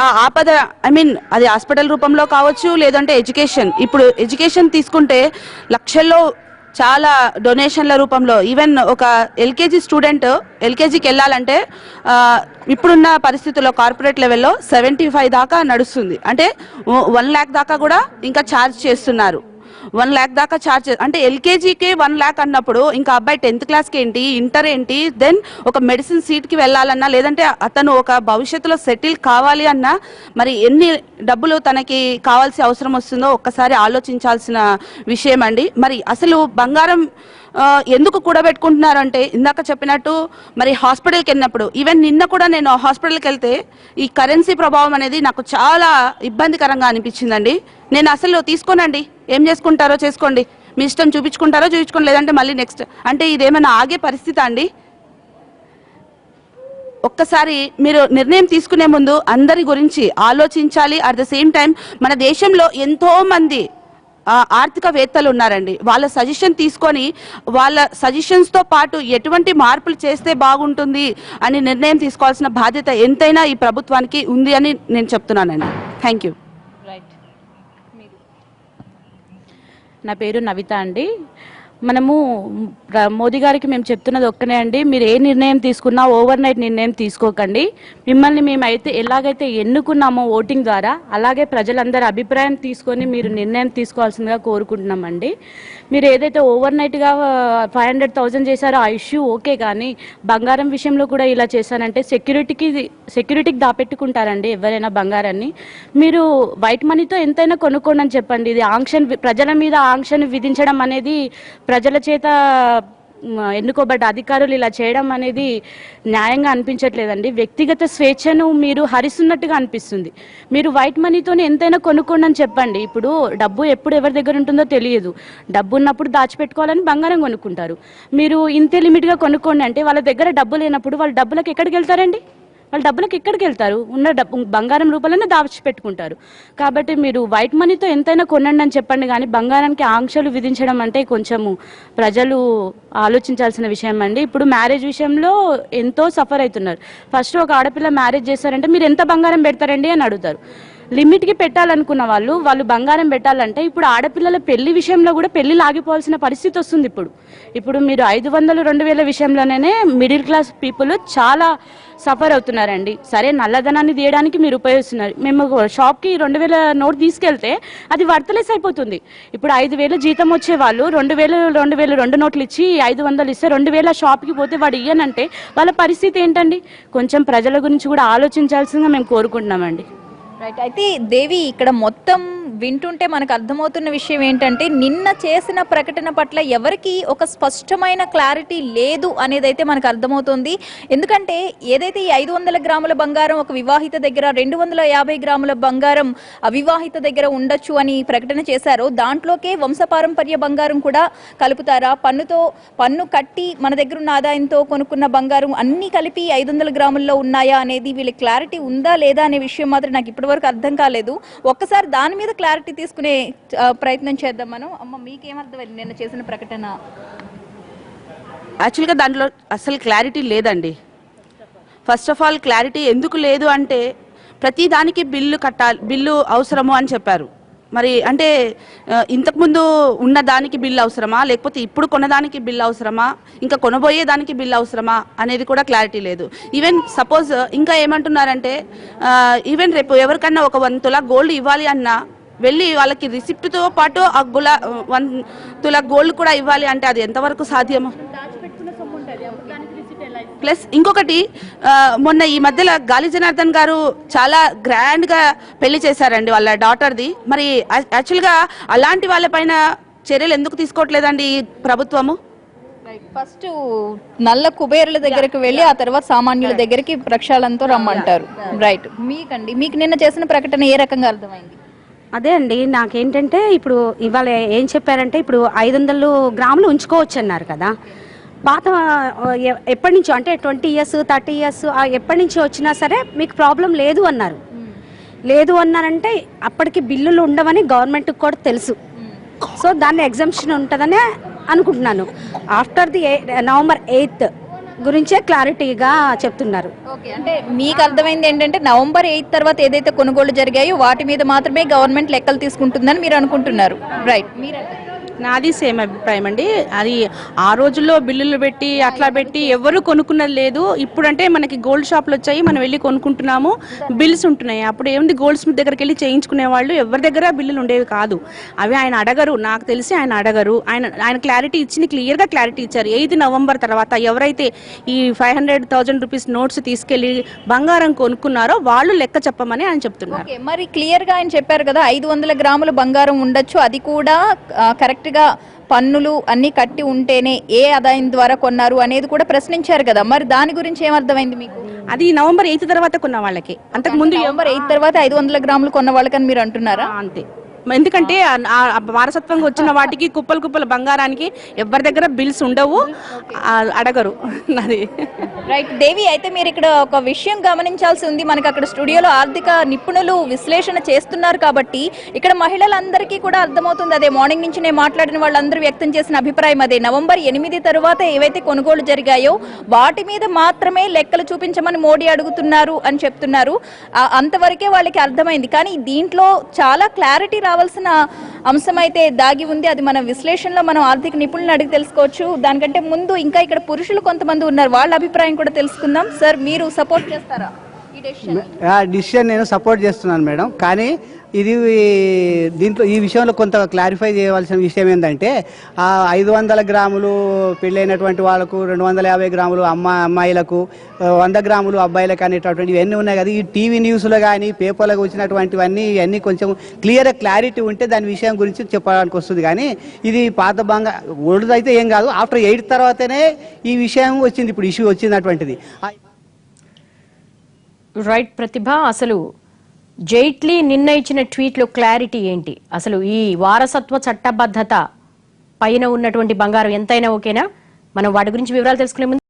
ఆ ఆపద అది హాస్పిటల్ రూపంలో కావచ్చు, లేదంటే ఎడ్యుకేషన్. ఇప్పుడు ఎడ్యుకేషన్ తీసుకుంటే లక్షల్లో చాలా డొనేషన్ల రూపంలో, ఈవెన్ ఒక ఎల్కేజీ స్టూడెంట్ ఎల్కేజీకి వెళ్ళాలంటే ఇప్పుడున్న పరిస్థితుల్లో కార్పొరేట్ లెవెల్లో 75 దాకా నడుస్తుంది. అంటే 1 lakh దాకా కూడా ఇంకా ఛార్జ్ చేస్తున్నారు. 1 lakh దాకా ఛార్జ్, అంటే ఎల్కేజీకి 1 lakh అన్నప్పుడు ఇంకా అబ్బాయి 10th క్లాస్కి ఏంటి, ఇంటర్ ఏంటి, దెన్ ఒక మెడిసిన్ సీట్కి వెళ్ళాలన్నా, లేదంటే అతను ఒక భవిష్యత్తులో సెటిల్ కావాలి అన్నా మరి ఎన్ని డబ్బులు తనకి కావాల్సిన అవసరం వస్తుందో ఒక్కసారి ఆలోచించాల్సిన విషయం అండి. మరి అసలు బంగారం ఎందుకు కూడబెట్టుకుంటున్నారు అంటే ఇందాక చెప్పినట్టు మరి హాస్పిటల్కి వెళ్ళినప్పుడు, ఈవెన్ నిన్న కూడా నేను హాస్పిటల్కి వెళ్తే ఈ కరెన్సీ ప్రభావం అనేది నాకు చాలా ఇబ్బందికరంగా అనిపించిందండి. నేను అసలు తీసుకోనండి, ఏం చేసుకుంటారో చేసుకోండి, మీ ఇష్టం, చూపించుకుంటారో చూపించుకోండి, లేదంటే మళ్ళీ నెక్స్ట్. అంటే ఇదేమైనా ఆగే పరిస్థితి అండి? ఒక్కసారి మీరు నిర్ణయం తీసుకునే ముందు అందరి గురించి ఆలోచించాలి. అట్ ద సేమ్ టైం మన దేశంలో ఎంతో మంది ఆర్థికవేత్తలు ఉన్నారండి. వాళ్ళ సజెషన్ తీసుకొని వాళ్ళ సజెషన్స్తో పాటు ఎటువంటి మార్పులు చేస్తే బాగుంటుంది అని నిర్ణయం తీసుకోవాల్సిన బాధ్యత ఎంతైనా ఈ ప్రభుత్వానికి ఉంది అని నేను చెప్తున్నానండి. Thank you. నా పేరు నవిత అండి. మనము మోదీ గారికి మేము చెప్తున్నది ఒక్కనే అండి, మీరు ఏ నిర్ణయం తీసుకున్నా ఓవర్ నైట్ నిర్ణయం తీసుకోకండి. మిమ్మల్ని మేమైతే ఎలాగైతే ఎన్నుకున్నామో ఓటింగ్ ద్వారా, అలాగే ప్రజలందరి అభిప్రాయం తీసుకొని మీరు నిర్ణయం తీసుకోవాల్సిందిగా కోరుకుంటున్నామండి. మీరు ఏదైతే ఓవర్ నైట్గా 500,000 చేశారో ఆ ఇష్యూ ఓకే, కానీ బంగారం విషయంలో కూడా ఇలా చేశారంటే సెక్యూరిటీకి దాపెట్టుకుంటారండి ఎవరైనా బంగారాన్ని. మీరు వైట్ మనీతో ఎంతైనా కొనుక్కోండి అని చెప్పండి. ఇది ప్రజల మీద ఆంక్షను విధించడం అనేది, ప్రజల చేత ఎన్నుకోబడ్డ అధికారులు ఇలా చేయడం అనేది న్యాయంగా అనిపించట్లేదండి. వ్యక్తిగత స్వేచ్ఛను మీరు హరిస్తున్నట్టుగా అనిపిస్తుంది. మీరు వైట్ మనీతోనే ఎంతైనా కొనుక్కోండి అని చెప్పండి. ఇప్పుడు డబ్బు ఎప్పుడు ఎవరి దగ్గర ఉంటుందో తెలియదు. డబ్బు ఉన్నప్పుడు దాచిపెట్టుకోవాలని బంగారం కొనుక్కుంటారు. మీరు ఇంతే లిమిట్గా కొనుక్కోండి అంటే వాళ్ళ దగ్గర డబ్బు లేనప్పుడు వాళ్ళ డబ్బులకు ఎక్కడికి వెళ్తారండి? వాళ్ళ డబ్బులకు ఎక్కడికి వెళ్తారు? ఉన్న డబ్బు బంగారం రూపంలోనే దాచిపెట్టుకుంటారు. కాబట్టి మీరు వైట్ మనీతో ఎంతైనా కొనండి అని చెప్పండి, కానీ బంగారానికి ఆంక్షలు విధించడం అంటే కొంచెము ప్రజలు ఆలోచించాల్సిన విషయం అండి. ఇప్పుడు మ్యారేజ్ విషయంలో ఎంతో సఫర్ అవుతున్నారు. ఫస్ట్ ఒక ఆడపిల్ల మ్యారేజ్ చేస్తారంటే మీరు ఎంత బంగారం పెడతారండి అని అడుగుతారు. లిమిట్కి పెట్టాలనుకున్న వాళ్ళు బంగారం పెట్టాలంటే ఇప్పుడు ఆడపిల్లల పెళ్లి విషయంలో కూడా పెళ్లి ఆగిపోవాల్సిన పరిస్థితి వస్తుంది. ఇప్పుడు మీరు 500-2000 విషయంలోనే మిడిల్ క్లాస్ పీపుల్ చాలా సఫర్ అవుతున్నారండి. సరే, నల్లధనాన్ని తీయడానికి మీరు ఉపయోగిస్తున్నారు. మేము షాప్కి 2000 నోట్ తీసుకెళ్తే అది వర్తలెస్ అయిపోతుంది. ఇప్పుడు 5000 జీతం వచ్చే వాళ్ళు 2000 2 నోట్లు ఇచ్చి 500 ఇస్తే 2000 షాప్కి పోతే వాడు ఇయ్యనంటే వాళ్ళ పరిస్థితి ఏంటండి? కొంచెం ప్రజల గురించి కూడా ఆలోచించాల్సిందిగా మేము కోరుకుంటున్నామండి. రైట్. అయితే దేవి, ఇక్కడ మొత్తం వింటుంటే మనకు అర్థమవుతున్న విషయం ఏంటంటే నిన్న చేసిన ప్రకటన పట్ల ఎవరికి ఒక స్పష్టమైన క్లారిటీ లేదు అనేది అయితే మనకు అర్థమవుతుంది. ఎందుకంటే ఏదైతే ఈ 500 గ్రాముల బంగారం ఒక వివాహిత దగ్గర, 250 గ్రాముల బంగారం అవివాహిత దగ్గర ఉండొచ్చు అని ప్రకటన చేశారో దాంట్లోకే వంశపారంపర్య బంగారం కూడా కలుపుతారా? పన్ను కట్టి మన దగ్గర ఉన్న ఆదాయంతో కొనుక్కున్న బంగారం అన్ని కలిపి 500 గ్రాముల్లో ఉన్నాయా అనేది వీళ్ళకి క్లారిటీ ఉందా లేదా అనే విషయం మాత్రం నాకు ఇప్పటివరకు అర్థం కాలేదు. ఒక్కసారి దాని మీద క్లారిటీ తీసుకునే ప్రయత్నం చేద్దాం మనం. అమ్మ, మీకేమర్థమైంది నిన్న చేసిన ప్రకటన? యాక్చువల్గా దాంట్లో అసలు క్లారిటీ లేదండి. ఫస్ట్ ఆఫ్ ఆల్ క్లారిటీ ఎందుకు లేదు అంటే ప్రతి దానికి బిల్లు అవసరము అని చెప్పారు. మరి అంటే ఇంతకుముందు ఉన్న దానికి బిల్ అవసరమా, లేకపోతే ఇప్పుడు కొనదానికి బిల్ అవసరమా, ఇంకా కొనబోయే దానికి బిల్ అవసరమా అనేది కూడా క్లారిటీ లేదు. ఈవెన్ సపోజ్ ఇంకా ఏమంటున్నారంటే ఈవెన్ రేపు ఎవరికన్నా ఒక 1 తులా గోల్డ్ ఇవ్వాలి అన్నా వెళ్ళి వాళ్ళకి రిసిప్ట్తో పాటు ఆ 1 తులా గోల్డ్ కూడా ఇవ్వాలి అంటే అది ఎంతవరకు సాధ్యమో. ప్లస్ ఇంకొకటి, మొన్న ఈ మధ్యలో గాలి జనార్దన్ గారు చాలా గ్రాండ్గా పెళ్లి చేశారండి వాళ్ళ డాటర్ది. మరి యాక్చువల్గా అలాంటి వాళ్ళపైన చర్యలు ఎందుకు తీసుకోవట్లేదండి ఈ ప్రభుత్వము? ఫస్ట్ నల్ల కుబేరుల దగ్గరికి వెళ్ళి ఆ తర్వాత సామాన్యుల దగ్గరికి ప్రక్షాళనతో రమ్మంటారు. రైట్. మీకు నిన్న చేసిన ప్రకటన ఏ రకంగా అర్థమైంది? అదే అండి, నాకేంటంటే ఇప్పుడు ఇవాళ ఏం చెప్పారంటే ఇప్పుడు 500 గ్రాములు ఉంచుకోవచ్చు అన్నారు కదా. పాత ఎప్పటి నుంచో అంటే 20 years 30 years ఎప్పటి నుంచి వచ్చినా సరే మీకు ప్రాబ్లం లేదు అన్నారు. లేదు అన్నారంటే అప్పటికి బిల్లులు ఉండవని గవర్నమెంట్కి కూడా తెలుసు. సో దాన్ని ఎగ్జంప్షన్ ఉంటుందనే అనుకుంటున్నాను. ఆఫ్టర్ ది November 8th గురించే క్లారిటీగా చెప్తున్నారు. ఓకే, అంటే మీకు అర్థమైంది ఏంటంటే November 8th తర్వాత ఏదైతే కొనుగోళ్లు జరిగాయో వాటి మీద మాత్రమే గవర్నమెంట్ లెక్కలు తీసుకుంటుందని మీరు అనుకుంటున్నారు. రైట్. నాది సేమ్ అభిప్రాయం అండి. అది ఆ రోజుల్లో బిల్లులు పెట్టి అట్లా పెట్టి ఎవరు కొనుక్కున్నది లేదు. ఇప్పుడంటే మనకి గోల్డ్ షాప్లు వచ్చాయి, మనం వెళ్ళి కొనుక్కుంటున్నాము, బిల్స్ ఉంటున్నాయి. అప్పుడు ఏముంది, గోల్డ్ స్మిత్ దగ్గరికి వెళ్ళి చేయించుకునే వాళ్ళు ఎవరి దగ్గర బిల్లులు ఉండేవి కాదు. అవి ఆయన అడగరు, నాకు తెలిసి ఆయన అడగరు. ఆయన క్లారిటీ ఇచ్చింది, క్లియర్గా క్లారిటీ ఇచ్చారు. 8th November తర్వాత ఎవరైతే ఈ 500,000 రూపీస్ నోట్స్ తీసుకెళ్లి బంగారం కొనుక్కున్నారో వాళ్ళు లెక్క చెప్పమని ఆయన చెప్తున్నారు. మరి క్లియర్గా ఆయన చెప్పారు కదా 500 గ్రాముల బంగారం ఉండొచ్చు, అది కూడా కరెక్ట్ గా పన్నులు అన్ని కట్టి ఉంటేనే ఏ ఆదాయం ద్వారా కొన్నారు అనేది కూడా ప్రశ్నించారు కదా. మరి దాని గురించి ఏమర్థమైంది మీకు? అది November 8th తర్వాత కొన్న వాళ్ళకి, అంతకు ముందు November 8th తర్వాత 500 గ్రాములు కొన్న వాళ్ళకని మీరు అంటున్నారా? అంతే. ఎందుకంటే వారసత్వంగా వచ్చిన వాటికి కుప్పలు బంగారానికి ఎవరి దగ్గర బిల్స్ ఉండవు, అడగరు. నాది రైట్. దేవి, అయితే మీరు ఇక్కడ ఒక విషయం గమనించాల్సి ఉంది. మనకి అక్కడ స్టూడియోలో ఆర్థిక నిపుణులు విశ్లేషణ చేస్తున్నారు కాబట్టి ఇక్కడ మహిళలందరికీ కూడా అర్థమవుతుంది. అదే మార్నింగ్ నుంచి నేను మాట్లాడిన వాళ్ళందరూ వ్యక్తం చేసిన అభిప్రాయం అదే. November 8 తర్వాత ఏవైతే కొనుగోలు జరిగాయో వాటి మీద మాత్రమే లెక్కలు చూపించమని మోడీ అడుగుతున్నారు అని చెప్తున్నారు. అంతవరకే వాళ్ళకి అర్థమైంది. కానీ దీంట్లో చాలా క్లారిటీ రావాల్సిన అంశం అయితే దాగి ఉంది. అది మన విశ్లేషణలో మనం ఆర్థిక నిపుణులను అడిగి తెలుసుకోవచ్చు. దానికంటే ముందు ఇంకా ఇక్కడ పురుషులు కొంతమంది ఉన్నారు, వాళ్ళ అభిప్రాయం కూడా తెలుసుకుందాం. సార్, మీరు సపోర్ట్ చేస్తారా ఈ డిసిషన్? నేను సపోర్ట్ చేస్తున్నాను మేడం. కానీ దీంట్లో ఈ విషయంలో కొంత క్లారిఫై చేయవలసిన విషయం ఏంటంటే 500 గ్రాములు పెళ్ళైనటువంటి వాళ్ళకు, 250 గ్రాములు అమ్మాయిలకు, 100 గ్రాములు అబ్బాయిలకు అనేటటువంటి ఇవన్నీ ఉన్నాయి కదా. ఈ టీవీ న్యూస్లో కానీ పేపర్లకు వచ్చినటువంటివన్నీ ఇవన్నీ కొంచెం క్లారిటీ ఉంటే దాని విషయం గురించి చెప్పడానికి వస్తుంది. కానీ ఇది పాత ఓల్డ్ అయితే ఏం కాదు, ఆఫ్టర్ 8th తర్వాతనే ఈ విషయం వచ్చింది, ఇప్పుడు ఇష్యూ వచ్చినటువంటిది. రైట్ ప్రతిభ, అసలు జైట్లీ నిన్న ఇచ్చిన ట్వీట్లో క్లారిటీ ఏంటి? అసలు ఈ వారసత్వ చట్టబద్ధత పైన ఉన్నటువంటి బంగారం ఎంతైనా ఓకేనా? మనం వాటి గురించి వివరాలు తెలుసుకునే ముందు